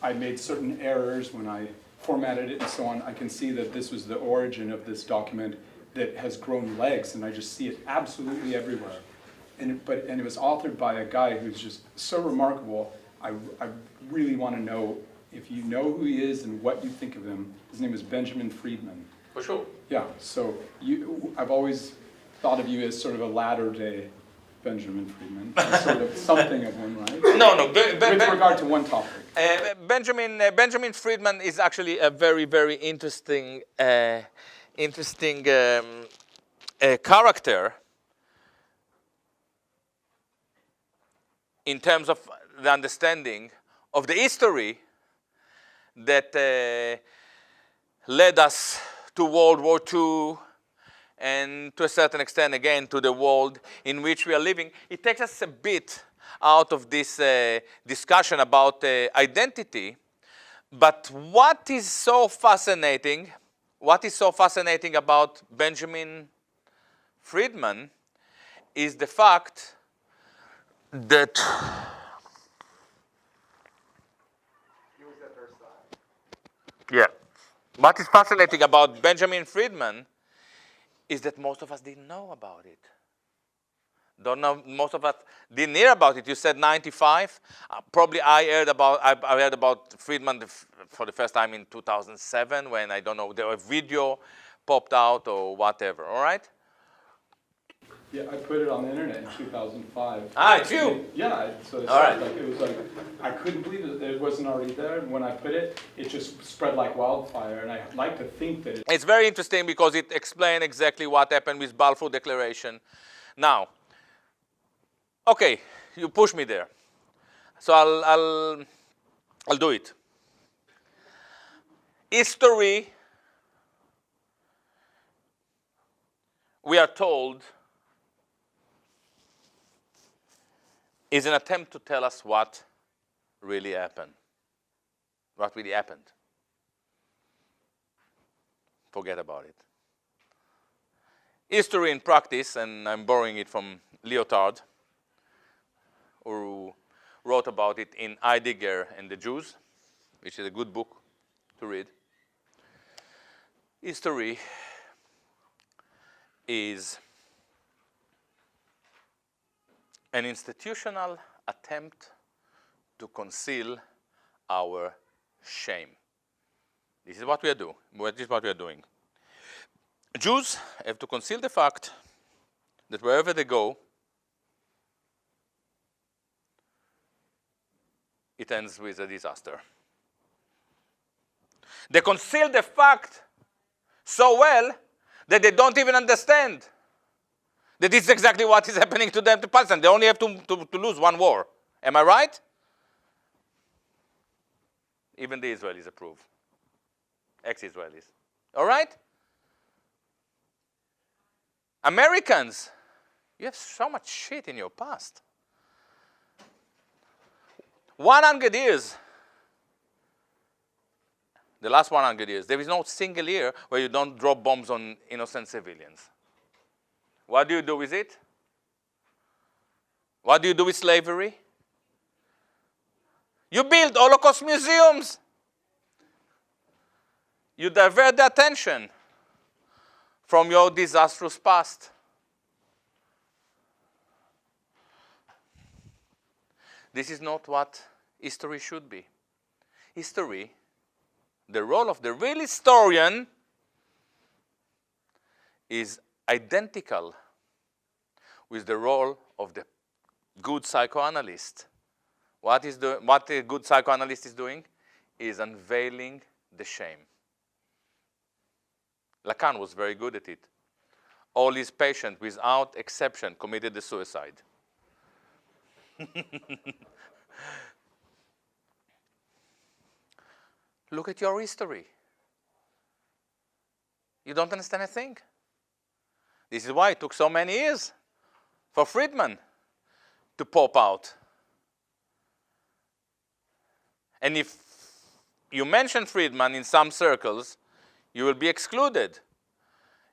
I made certain errors when I formatted it and so on, I can see that this was the origin of this document that has grown legs, and I just see it absolutely everywhere. And it was authored by a guy who's just so remarkable. I really want to know if you know who he is and what you think of him. His name is Benjamin Friedman. For sure. Yeah, so I've always thought of you as sort of a latter-day Benjamin Friedman, sort of something of one, right? No. With regard to one topic. Benjamin Friedman is actually a very, very interesting character in terms of the understanding of the history that led us to World War II and to a certain extent again to the world in which we are living. It takes us a bit out of this discussion about identity. But what is so fascinating about Benjamin Friedman is the fact that yeah. What is fascinating about Benjamin Friedman is that most of us didn't know about it. Most of us didn't hear about it. You said 95. Probably I heard about Friedman for the first time in 2007 when, I don't know, a video popped out or whatever, all right? Yeah, I put it on the internet in 2005. Ah, it's you? Yeah, so it's all right. it was like, I couldn't believe it wasn't already there. And when I put it, it just spread like wildfire. And I like to think that It's very interesting because it explains exactly what happened with Balfour Declaration. Now, okay, you push me there. So I'll do it. History, we are told, is an attempt to tell us what really happened. What really happened. Forget about it. History in practice, and I'm borrowing it from Lyotard, who wrote about it in Heidegger and the Jews, which is a good book to read. History is an institutional attempt to conceal our shame. This is what we are doing. This is what we are doing. Jews have to conceal the fact that wherever they go, it ends with a disaster. They conceal the fact so well that they don't even understand that this is exactly what is happening to them to Palestine. They only have to lose one war. Am I right? Even the Israelis approve. Ex-Israelis. All right? Americans, you have so much shit in your past. 100 years, the last 100 years, there is no single year where you don't drop bombs on innocent civilians. What do you do with it? What do you do with slavery? You build Holocaust museums. You divert the attention from your disastrous past. This is not what history should be. History, the role of the real historian is identical with the role of the good psychoanalyst. What a good psychoanalyst is doing is unveiling the shame. Lacan was very good at it. All his patients, without exception, committed the suicide. Look at your history. You don't understand a thing. This is why it took so many years for Friedman to pop out. And if you mention Friedman in some circles, you will be excluded.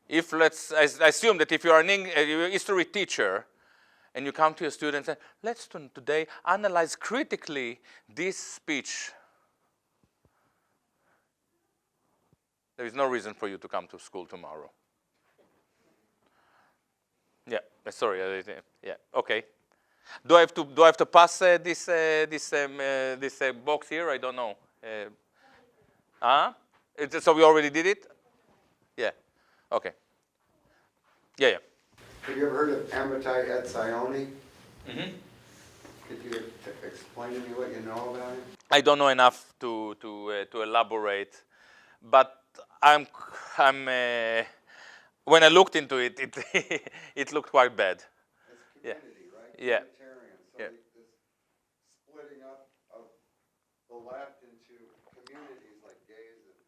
If I assume that if you are a history teacher and you come to your students and say, let's today analyze critically this speech, there is no reason for you to come to school tomorrow. Yeah, sorry. Yeah, okay. Do I have to pass this box here? I don't know. So we already did it? Yeah. Okay. Yeah. Have you ever heard of Amitai Etzioni? Mm-hmm. Could you explain to me what you know about him? I don't know enough to elaborate, but when I looked into it, it looked quite bad. It's community, right? Yeah. Communitarian. So Yeah. this splitting left into communities like gays and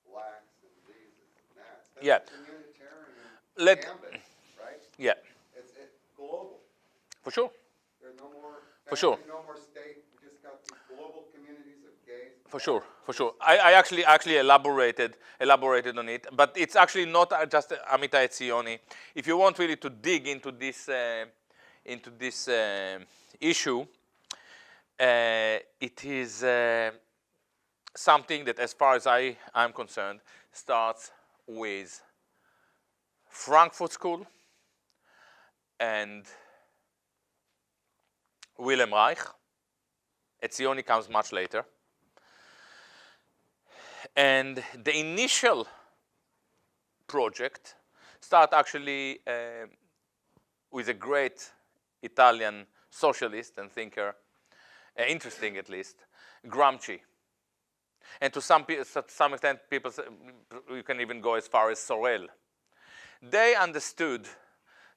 blacks and these and that. That's Yeah. a communitarian Let- gambit, right? Yeah, It's global. for sure. There's no more For sure. family, no more state. We just got these global communities of gays. For sure, for sure. I actually elaborated on it, but it's actually not just Amitai Etzioni. If you want really to dig into this issue, it is something that, as far as I'm concerned, starts with Frankfurt School and Wilhelm Reich. Etzioni comes much later. And the initial project started actually with a great Italian socialist and thinker, interesting at least, Gramsci. And to some extent, people, you can even go as far as Sorel. They understood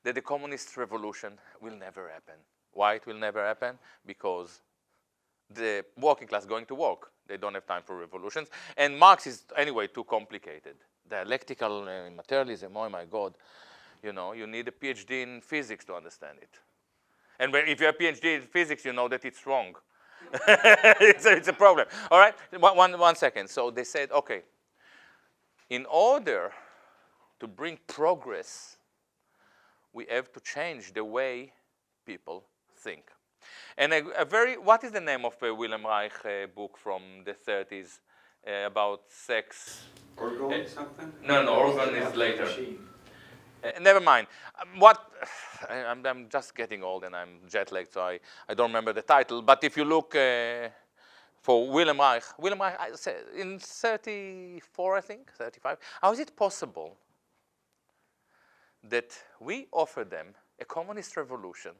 that the communist revolution will never happen. Why it will never happen? Because the working class going to work. They don't have time for revolutions. And Marx is, anyway, too complicated. Dialectical materialism, oh my God. You know, you need a PhD in physics to understand it. And if you have a PhD in physics, you know that it's wrong. it's a problem. All right, one second. So they said, okay, in order to bring progress, we have to change the way people think. And what is the name of a Wilhelm Reich book from the 30s about sex? Orgel something? No, Organ is later. Machine. Never mind. I'm just getting old and I'm jet lagged, so I don't remember the title. But if you look for Wilhelm Reich, I said in 34, I think, 35, how is it possible that we offer them a communist revolution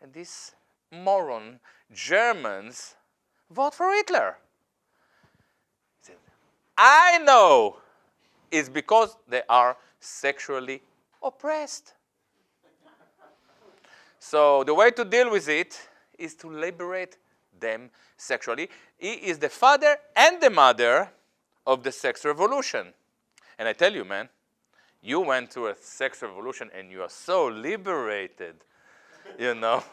and these moron Germans vote for Hitler? He said, I know it's because they are sexually oppressed. So the way to deal with it is to liberate them sexually. He is the father and the mother of the sex revolution. And I tell you, man, you went through a sex revolution and you are so liberated, you know.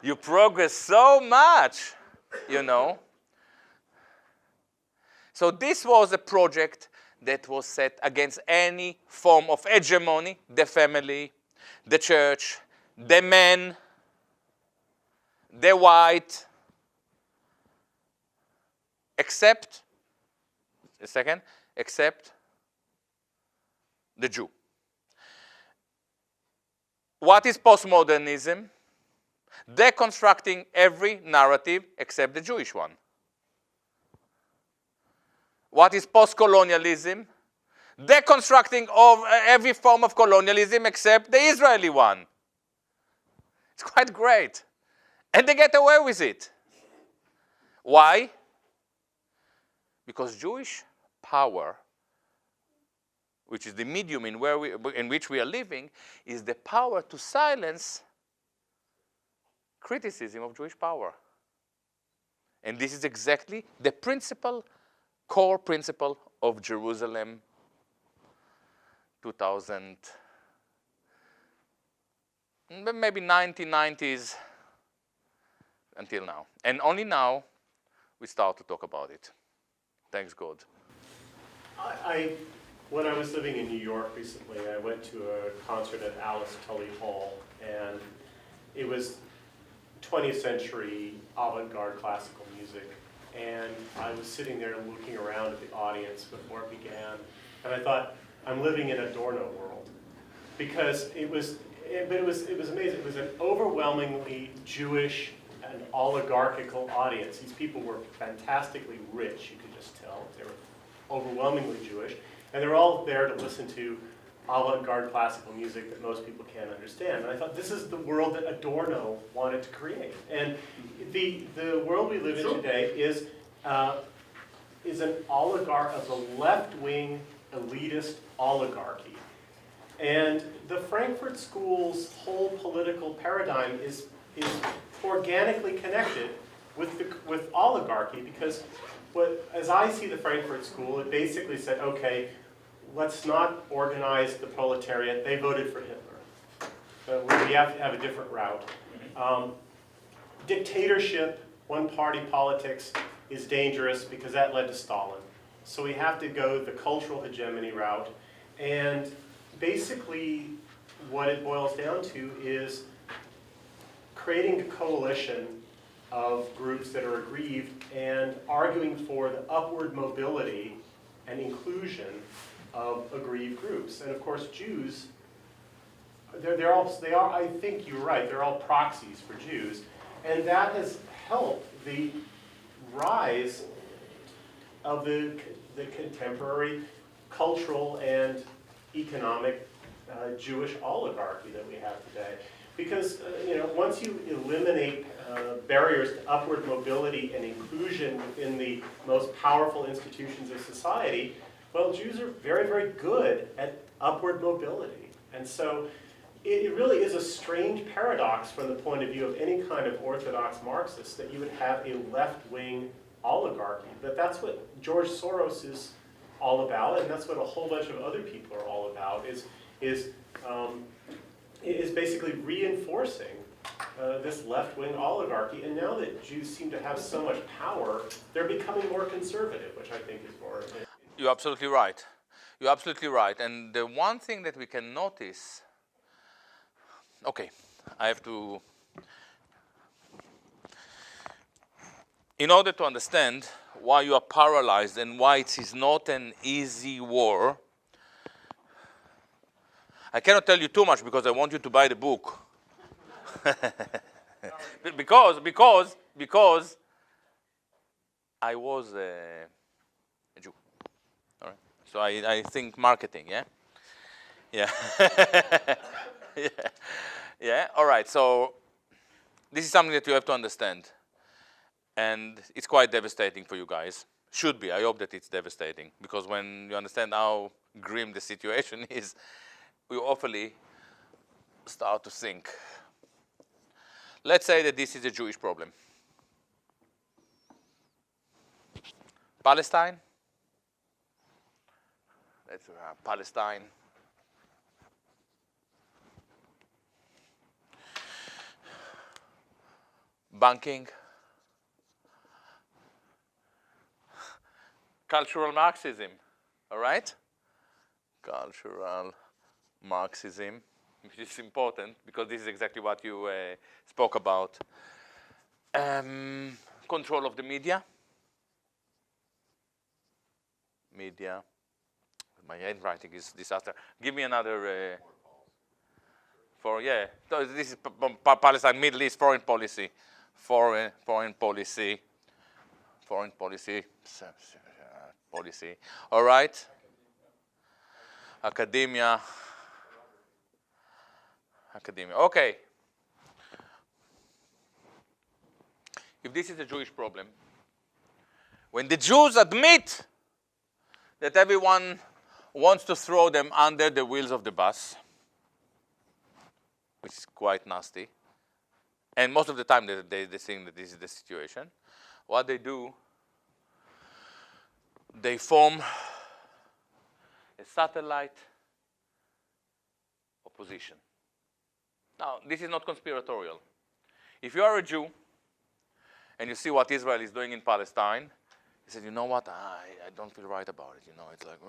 You progress so much, you know. So this was a project that was set against any form of hegemony, the family, the church, the men, the white, except the Jew. What is postmodernism? Deconstructing every narrative except the Jewish one. What is post-colonialism? Deconstructing of every form of colonialism except the Israeli one. It's quite great. And they get away with it. Why? Because Jewish power, which is the medium in which we are living, is the power to silence criticism of Jewish power. And this is exactly the core principle of Jerusalem 2000, maybe 1990s until now. And only now we start to talk about it. Thanks God. When I was living in New York recently, I went to a concert at Alice Tully Hall, and it was 20th century avant-garde classical music. And I was sitting there looking around at the audience before it began, and I thought, I'm living in Adorno world, because it was amazing. It was an overwhelmingly Jewish and oligarchical audience. These people were fantastically rich, you could just tell. They were overwhelmingly Jewish, and they were all there to listen to avant-garde classical music that most people can't understand. And I thought, this is the world that Adorno wanted to create. And the world we live in today is an oligarch of a left-wing elitist oligarchy. And the Frankfurt School's whole political paradigm is organically connected with oligarchy, because as I see the Frankfurt School, it basically said, okay, let's not organize the proletariat. They voted for Hitler. We have to have a different route. Dictatorship, one-party politics is dangerous because that led to Stalin. So we have to go the cultural hegemony route. And basically, what it boils down to is creating a coalition of groups that are aggrieved and arguing for the upward mobility and inclusion of aggrieved groups. And of course, Jews, I think you're right, they're all proxies for Jews. And that has helped the rise of the contemporary cultural and economic Jewish oligarchy that we have today. Because once you eliminate barriers to upward mobility and inclusion within the most powerful institutions of society, well, Jews are very, very good at upward mobility. And so it really is a strange paradox from the point of view of any kind of orthodox Marxist that you would have a left-wing oligarchy. But that's what George Soros is all about, and that's what a whole bunch of other people are all about, is basically reinforcing this left-wing oligarchy. And now that Jews seem to have so much power, they're becoming more conservative, which I think is more... You're absolutely right. You're absolutely right. And the one thing that we can notice... Okay, I have to... In order to understand why you are paralyzed and why it is not an easy war, I cannot tell you too much because I want you to buy the book. because I was a Jew. All right. So I think marketing, yeah? Yeah. Yeah. Yeah. All right. So this is something that you have to understand. And it's quite devastating for you guys. Should be. I hope that it's devastating. Because when you understand how grim the situation is, we awfully start to think. Let's say that this is a Jewish problem. Palestine? Let's Palestine. Banking. Cultural Marxism, all right? Cultural Marxism, which is important because this is exactly what you spoke about. Control of the media. Media. My handwriting is disaster. Give me another. This is Palestine, Middle East, foreign policy. Foreign policy. Foreign policy. Policy. All right. Academia. Okay. If this is a Jewish problem, when the Jews admit that everyone wants to throw them under the wheels of the bus, which is quite nasty, and most of the time they think that this is the situation, what they do, they form a satellite opposition. Now, this is not conspiratorial. If you are a Jew and you see what Israel is doing in Palestine, you say, you know what, I don't feel right about it. It's like,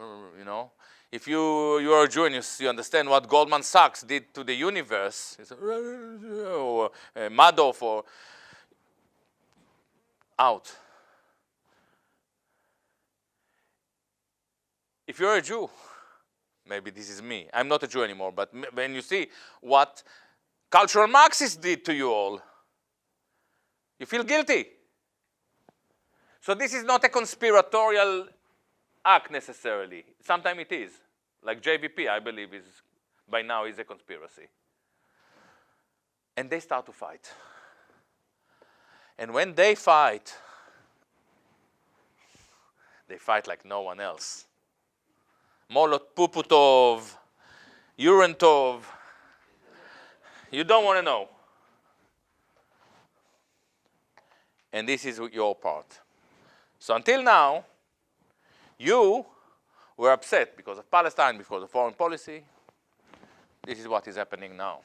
If you are a Jew and you understand what Goldman Sachs did to the universe, it's Madoff or out. If you're a Jew, maybe this is me. I'm not a Jew anymore, but when you see what cultural Marxists did to you all, you feel guilty. So this is not a conspiratorial act necessarily. Sometimes it is. Like JVP, I believe, by now is a conspiracy. And they start to fight. And when they fight like no one else. Molot Puputov, Urantov, you don't want to know. and this is your part. So until now, you were upset because of Palestine, because of foreign policy. This is what is happening now.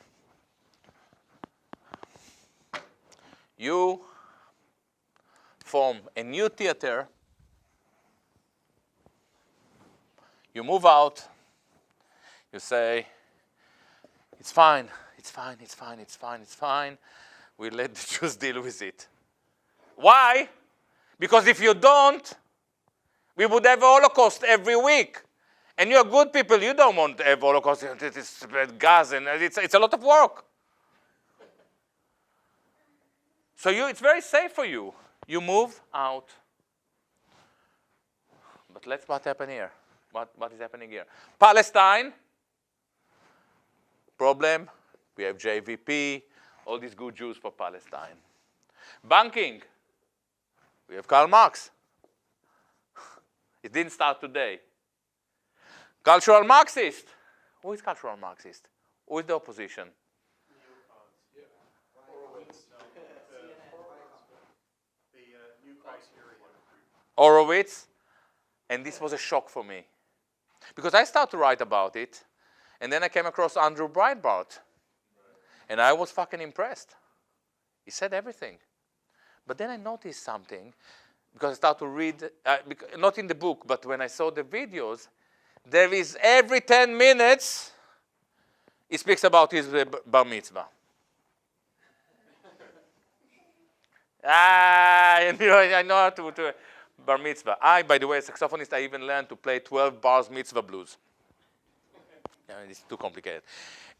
You form a new theater. You move out. You say, it's fine, it's fine, it's fine, it's fine, it's fine. We let the Jews deal with it. Why? Because if you don't, we would have a Holocaust every week. And you're good people, you don't want to have Holocaust. It's gas and it's a lot of work. So it's very safe for you. You move out. But what happened here? What is happening here? Palestine, problem. We have JVP, all these good Jews for Palestine. Banking, we have Karl Marx. It didn't start today. Cultural Marxist. Who is cultural Marxist? Who is the opposition? Horowitz. And this was a shock for me. Because I started to write about it, and then I came across Andrew Breitbart. And I was fucking impressed. He said everything. But then I noticed something, because I started to read, not in the book, but when I saw the videos, there is every 10 minutes, he speaks about his bar mitzvah. I know how to bar mitzvah. By the way, as a saxophonist, I even learned to play 12 bars mitzvah blues. It's too complicated.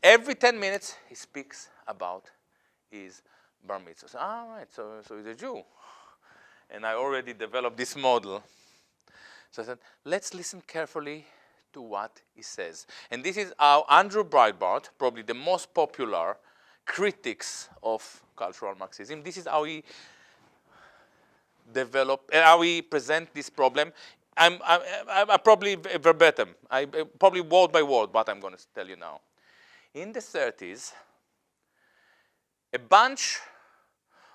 Every 10 minutes, he speaks about his bar mitzvah. So, right, so he's a Jew. And I already developed this model. So I said, let's listen carefully to what he says. And this is how Andrew Breitbart, probably the most popular critics of cultural Marxism, this is how he developed, how he presents this problem. I'm probably verbatim, probably word by word, what I'm going to tell you now. In the 30s, a bunch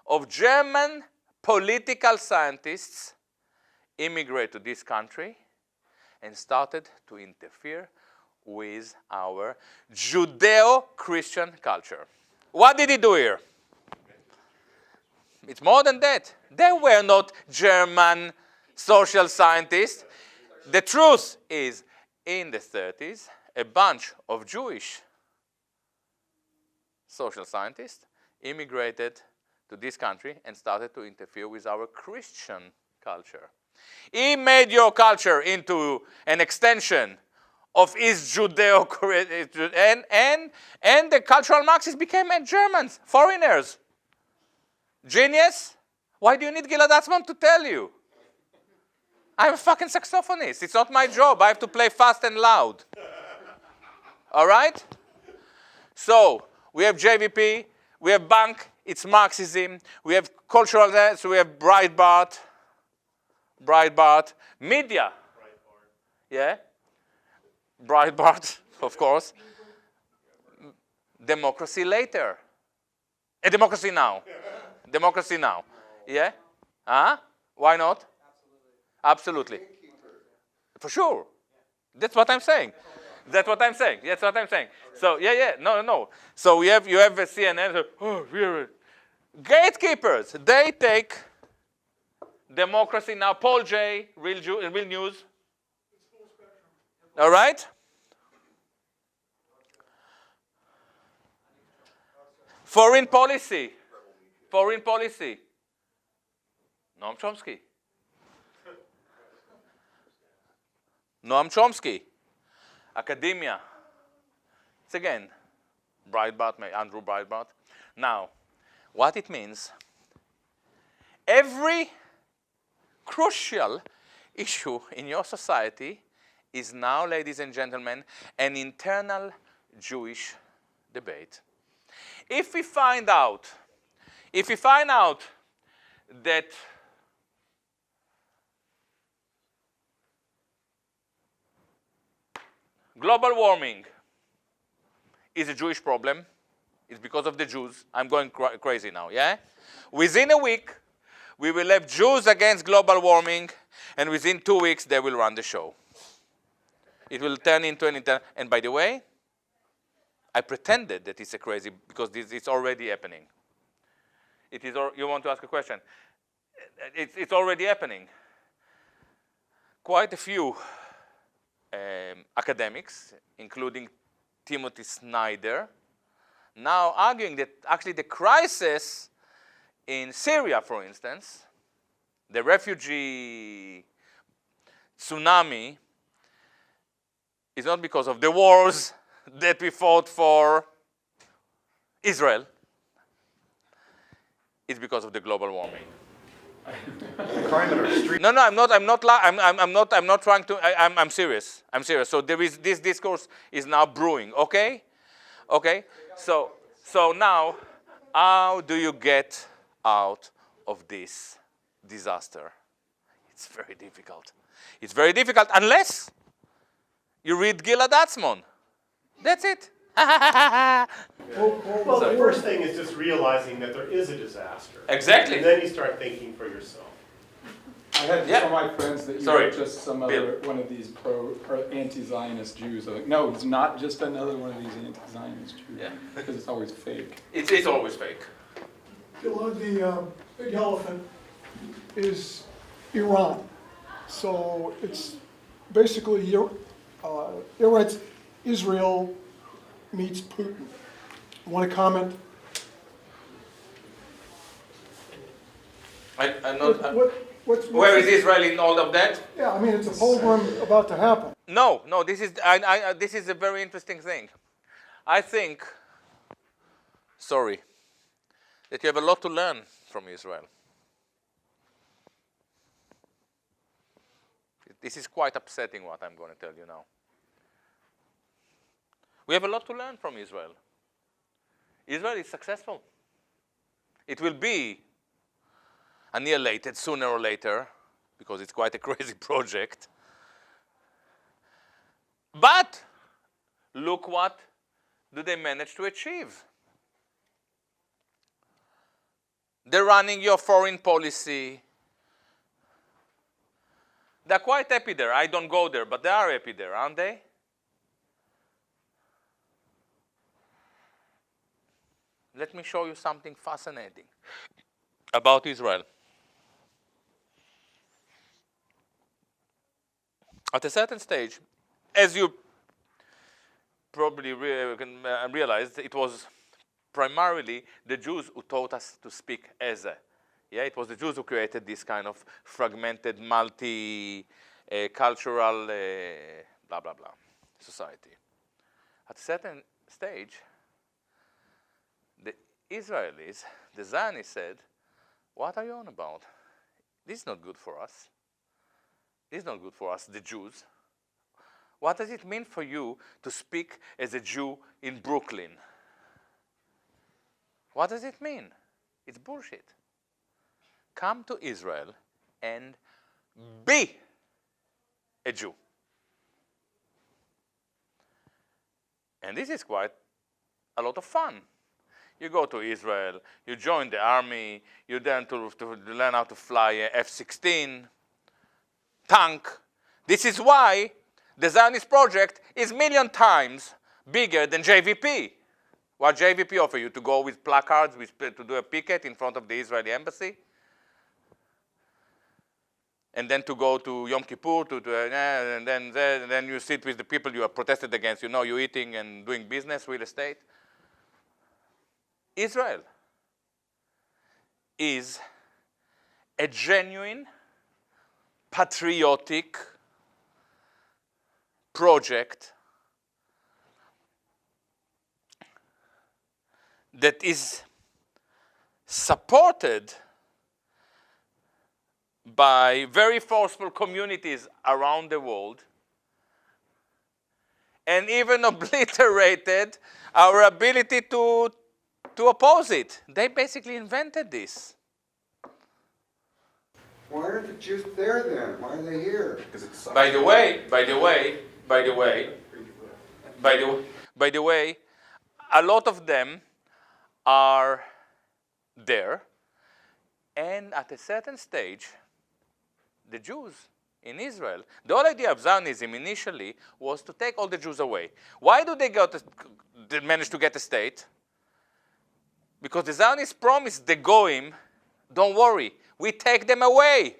of German political scientists immigrated to this country and started to interfere with our Judeo-Christian culture. What did he do here? It's more than that. They were not German social scientists. The truth is, in the 30s, a bunch of Jewish social scientists immigrated to this country and started to interfere with our Christian culture. He made your culture into an extension of his Judeo, and the cultural Marxists became Germans, foreigners. Genius? Why do you need Gilad Atzmon to tell you? I'm a fucking saxophonist. It's not my job. I have to play fast and loud. All right? So we have JVP, we have Bank, it's Marxism, we have cultural, so we have Breitbart, media. Yeah? Breitbart, of course. Democracy later. Democracy now. Democracy now. Yeah? Huh? Why not? Absolutely. For sure. That's what I'm saying. That's what I'm saying. That's what I'm saying. So, no. So you have a CNN, we're gatekeepers. They take Democracy Now, Paul J, Real News. All right? Foreign policy. Noam Chomsky. Academia. It's again, Andrew Breitbart. Now, what it means, every crucial issue in your society is now, ladies and gentlemen, an internal Jewish debate. If we find out that global warming is a Jewish problem, it's because of the Jews. I'm going crazy now, yeah? Within a week, we will have Jews against global warming, and within 2 weeks they will run the show. It will turn into an internal, and by the way, I pretended that it's a crazy, because it's already happening. It is, you want to ask a question? It's already happening. Quite a few academics, including Timothy Snyder, now arguing that actually the crisis in Syria, for instance, the refugee tsunami, is not because of the wars that we fought for Israel. It's because of the global warming. No, I'm not trying to. I'm serious. I'm serious. So there is this discourse is now brewing. Okay. So now, how do you get out of this disaster? It's very difficult. It's very difficult unless you read Gilad Atzmon. That's it. Well, the first thing is just realizing that there is a disaster. Exactly. And then you start thinking for yourself. I had some of my friends that you Sorry. were just some other one of these anti-Zionist Jews. I'm like, no, it's not just another one of these anti-Zionist Jews. Yeah. Because it's always fake. It's always fake. Gilad, the big elephant is Iran. So it's basically Iran's Israel meets Putin. Want to comment? I'm not. What's Where is Israel in all of that? Yeah, I mean, it's a pogrom about to happen. No. This is this is a very interesting thing. I think. Sorry. That you have a lot to learn from Israel. This is quite upsetting what I'm going to tell you now. We have a lot to learn from Israel. Israel is successful. It will be annihilated sooner or later, because it's quite a crazy project. But look what do they manage to achieve. They're running your foreign policy. They're quite happy there. I don't go there, but they are happy there, aren't they? Let me show you something fascinating about Israel. At a certain stage, as you probably realized, it was primarily the Jews who taught us to speak as a. Yeah, it was the Jews who created this kind of fragmented, multi-cultural, blah, blah, blah, society. At a certain stage, the Israelis, the Zionists said, what are you on about? This is not good for us. This is not good for us, the Jews. What does it mean for you to speak as a Jew in Brooklyn? What does it mean? It's bullshit. Come to Israel and be a Jew. And this is quite a lot of fun. You go to Israel, you join the army, you learn to learn how to fly a F-16 tank. This is why the Zionist project is a million times bigger than JVP. What JVP offer you? To go with placards, to do a picket in front of the Israeli embassy? And then to go to Yom Kippur, and then you sit with the people you have protested against. You know, you're eating and doing business, real estate. Israel is a genuine, patriotic project that is supported by very forceful communities around the world, and even obliterated our ability to oppose it. They basically invented this. Why aren't the Jews there then? Why are they here? By the way, a lot of them are there And at a certain stage, the Jews in Israel, the whole idea of Zionism initially was to take all the Jews away. Why do they manage to get a state? Because the Zionists promised the Goyim, don't worry, we take them away.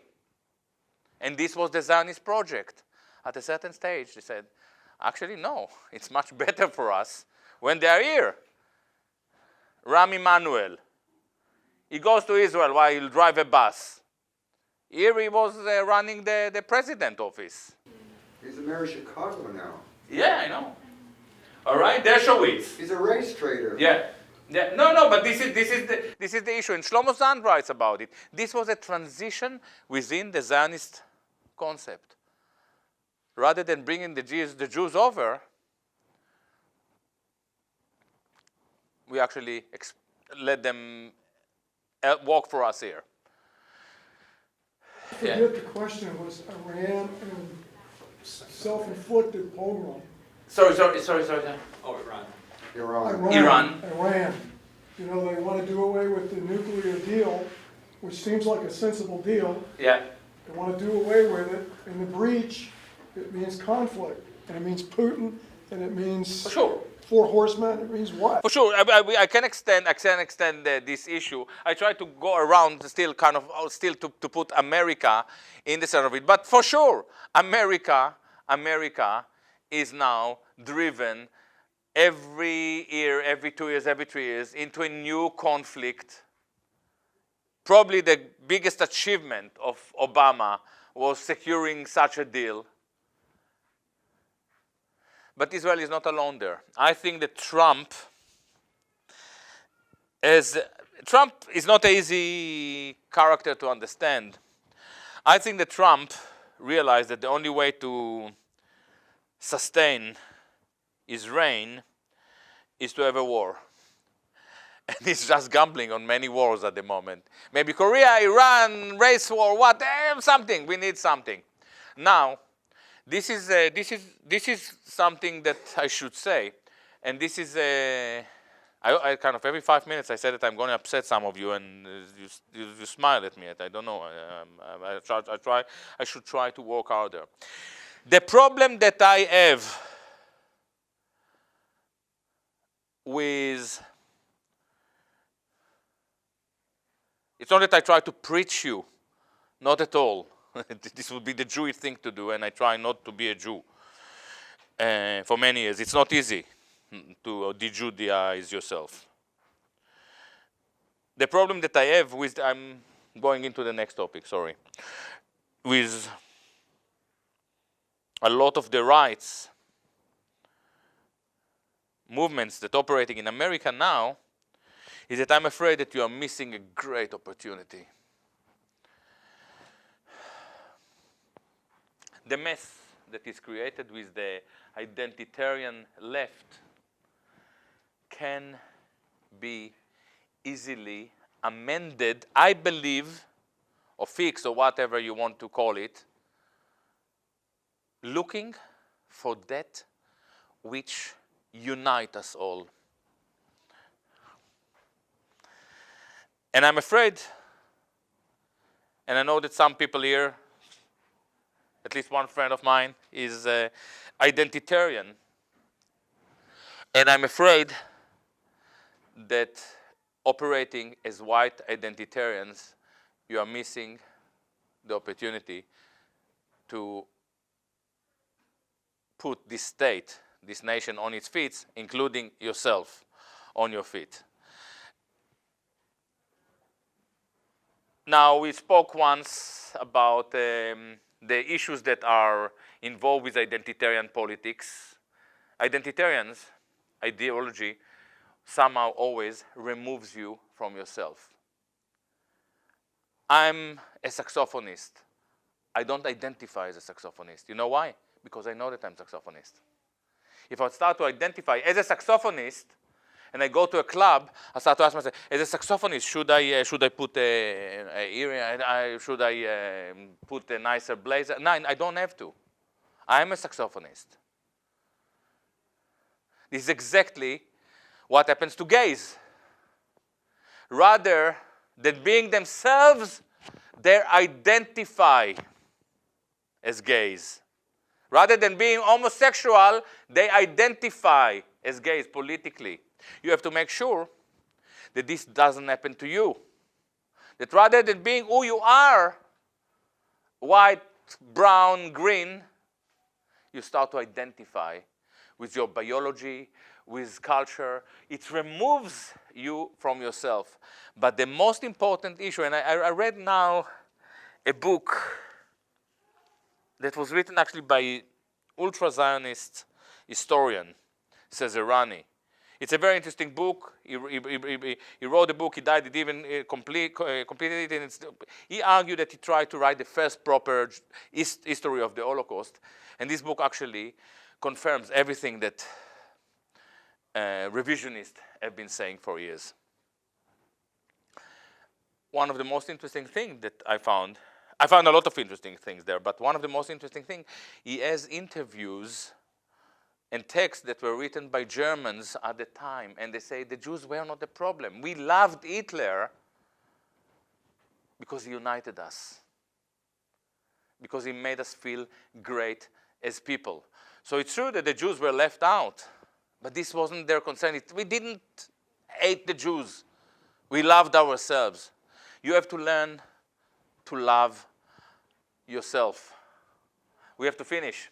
And this was the Zionist project. At a certain stage, they said, actually, no, it's much better for us when they are here. Ram Emanuel, he goes to Israel while he'll drive a bus. Here he was running the president office. He's the mayor of Chicago now. Yeah, I know. All right, Dershowitz. He's a race trader. Yeah. Yeah. No, but this is the issue. And Shlomo Zand writes about it. This was a transition within the Zionist concept. Rather than bringing the Jews over, we actually let them walk for us here. I forget the question was Iran and self-inflicted pogrom. Sorry. Oh, Iran. Iran. Iran. You know, they want to do away with the nuclear deal, which seems like a sensible deal. Yeah. They want to do away with it. In the breach, it means conflict. And it means Putin, and it means For sure. four horsemen. It means what? For sure, I can extend this issue. I try to go around still to put America in the center of it. But for sure, America is now driven every year, every 2 years, every 3 years into a new conflict. Probably the biggest achievement of Obama was securing such a deal. But Israel is not alone there. I think that Trump is not an easy character to understand. I think that Trump realized that the only way to sustain his reign is to have a war. And he's just gambling on many wars at the moment. Maybe Korea, Iran, race war, something. We need something. Now, this is something that I should say, and this is I kind of every 5 minutes I said that I'm going to upset some of you, and you smile at me. I don't know. I should try to work harder. The problem that I have with it's not that I try to preach you, not at all. This would be the Jewish thing to do, and I try not to be a Jew. For many years, it's not easy to de-Judaize yourself. The problem that I have with, I'm going into the next topic, sorry, with a lot of the rights movements that are operating in America now is that I'm afraid that you are missing a great opportunity. The mess that is created with the identitarian left can be easily amended, I believe, or fixed, or whatever you want to call it, looking for that which unites us all. And I'm afraid, and I know that some people here, at least one friend of mine, is identitarian. And I'm afraid that operating as white identitarians, you are missing the opportunity to put this state, this nation on its feet, including yourself on your feet. Now, we spoke once about the issues that are involved with identitarian politics. Identitarians, ideology, somehow always removes you from yourself. I'm a saxophonist. I don't identify as a saxophonist. You know why? Because I know that I'm a saxophonist. If I start to identify as a saxophonist, and I go to a club, I start to ask myself, as a saxophonist, should I put a earring? Should I put a nicer blazer? No, I don't have to. I'm a saxophonist. This is exactly what happens to gays. Rather than being themselves, they identify as gays. Rather than being homosexual, they identify as gays politically. You have to make sure that this doesn't happen to you. That rather than being who you are, white, brown, green, you start to identify with your biology, with culture. It removes you from yourself. But the most important issue, and I read now a book that was written actually by ultra-Zionist historian, Herrnstein. It's a very interesting book. He wrote the book, he died, he even completed it. And he argued that he tried to write the first proper history of the Holocaust. And this book actually confirms everything that revisionists have been saying for years. One of the most interesting things that I found a lot of interesting things there, but one of the most interesting things, he has interviews and texts that were written by Germans at the time, and they say the Jews were not the problem. We loved Hitler because he united us, because he made us feel great as people. So it's true that the Jews were left out, but this wasn't their concern. We didn't hate the Jews. We loved ourselves. You have to learn to love yourself. We have to finish.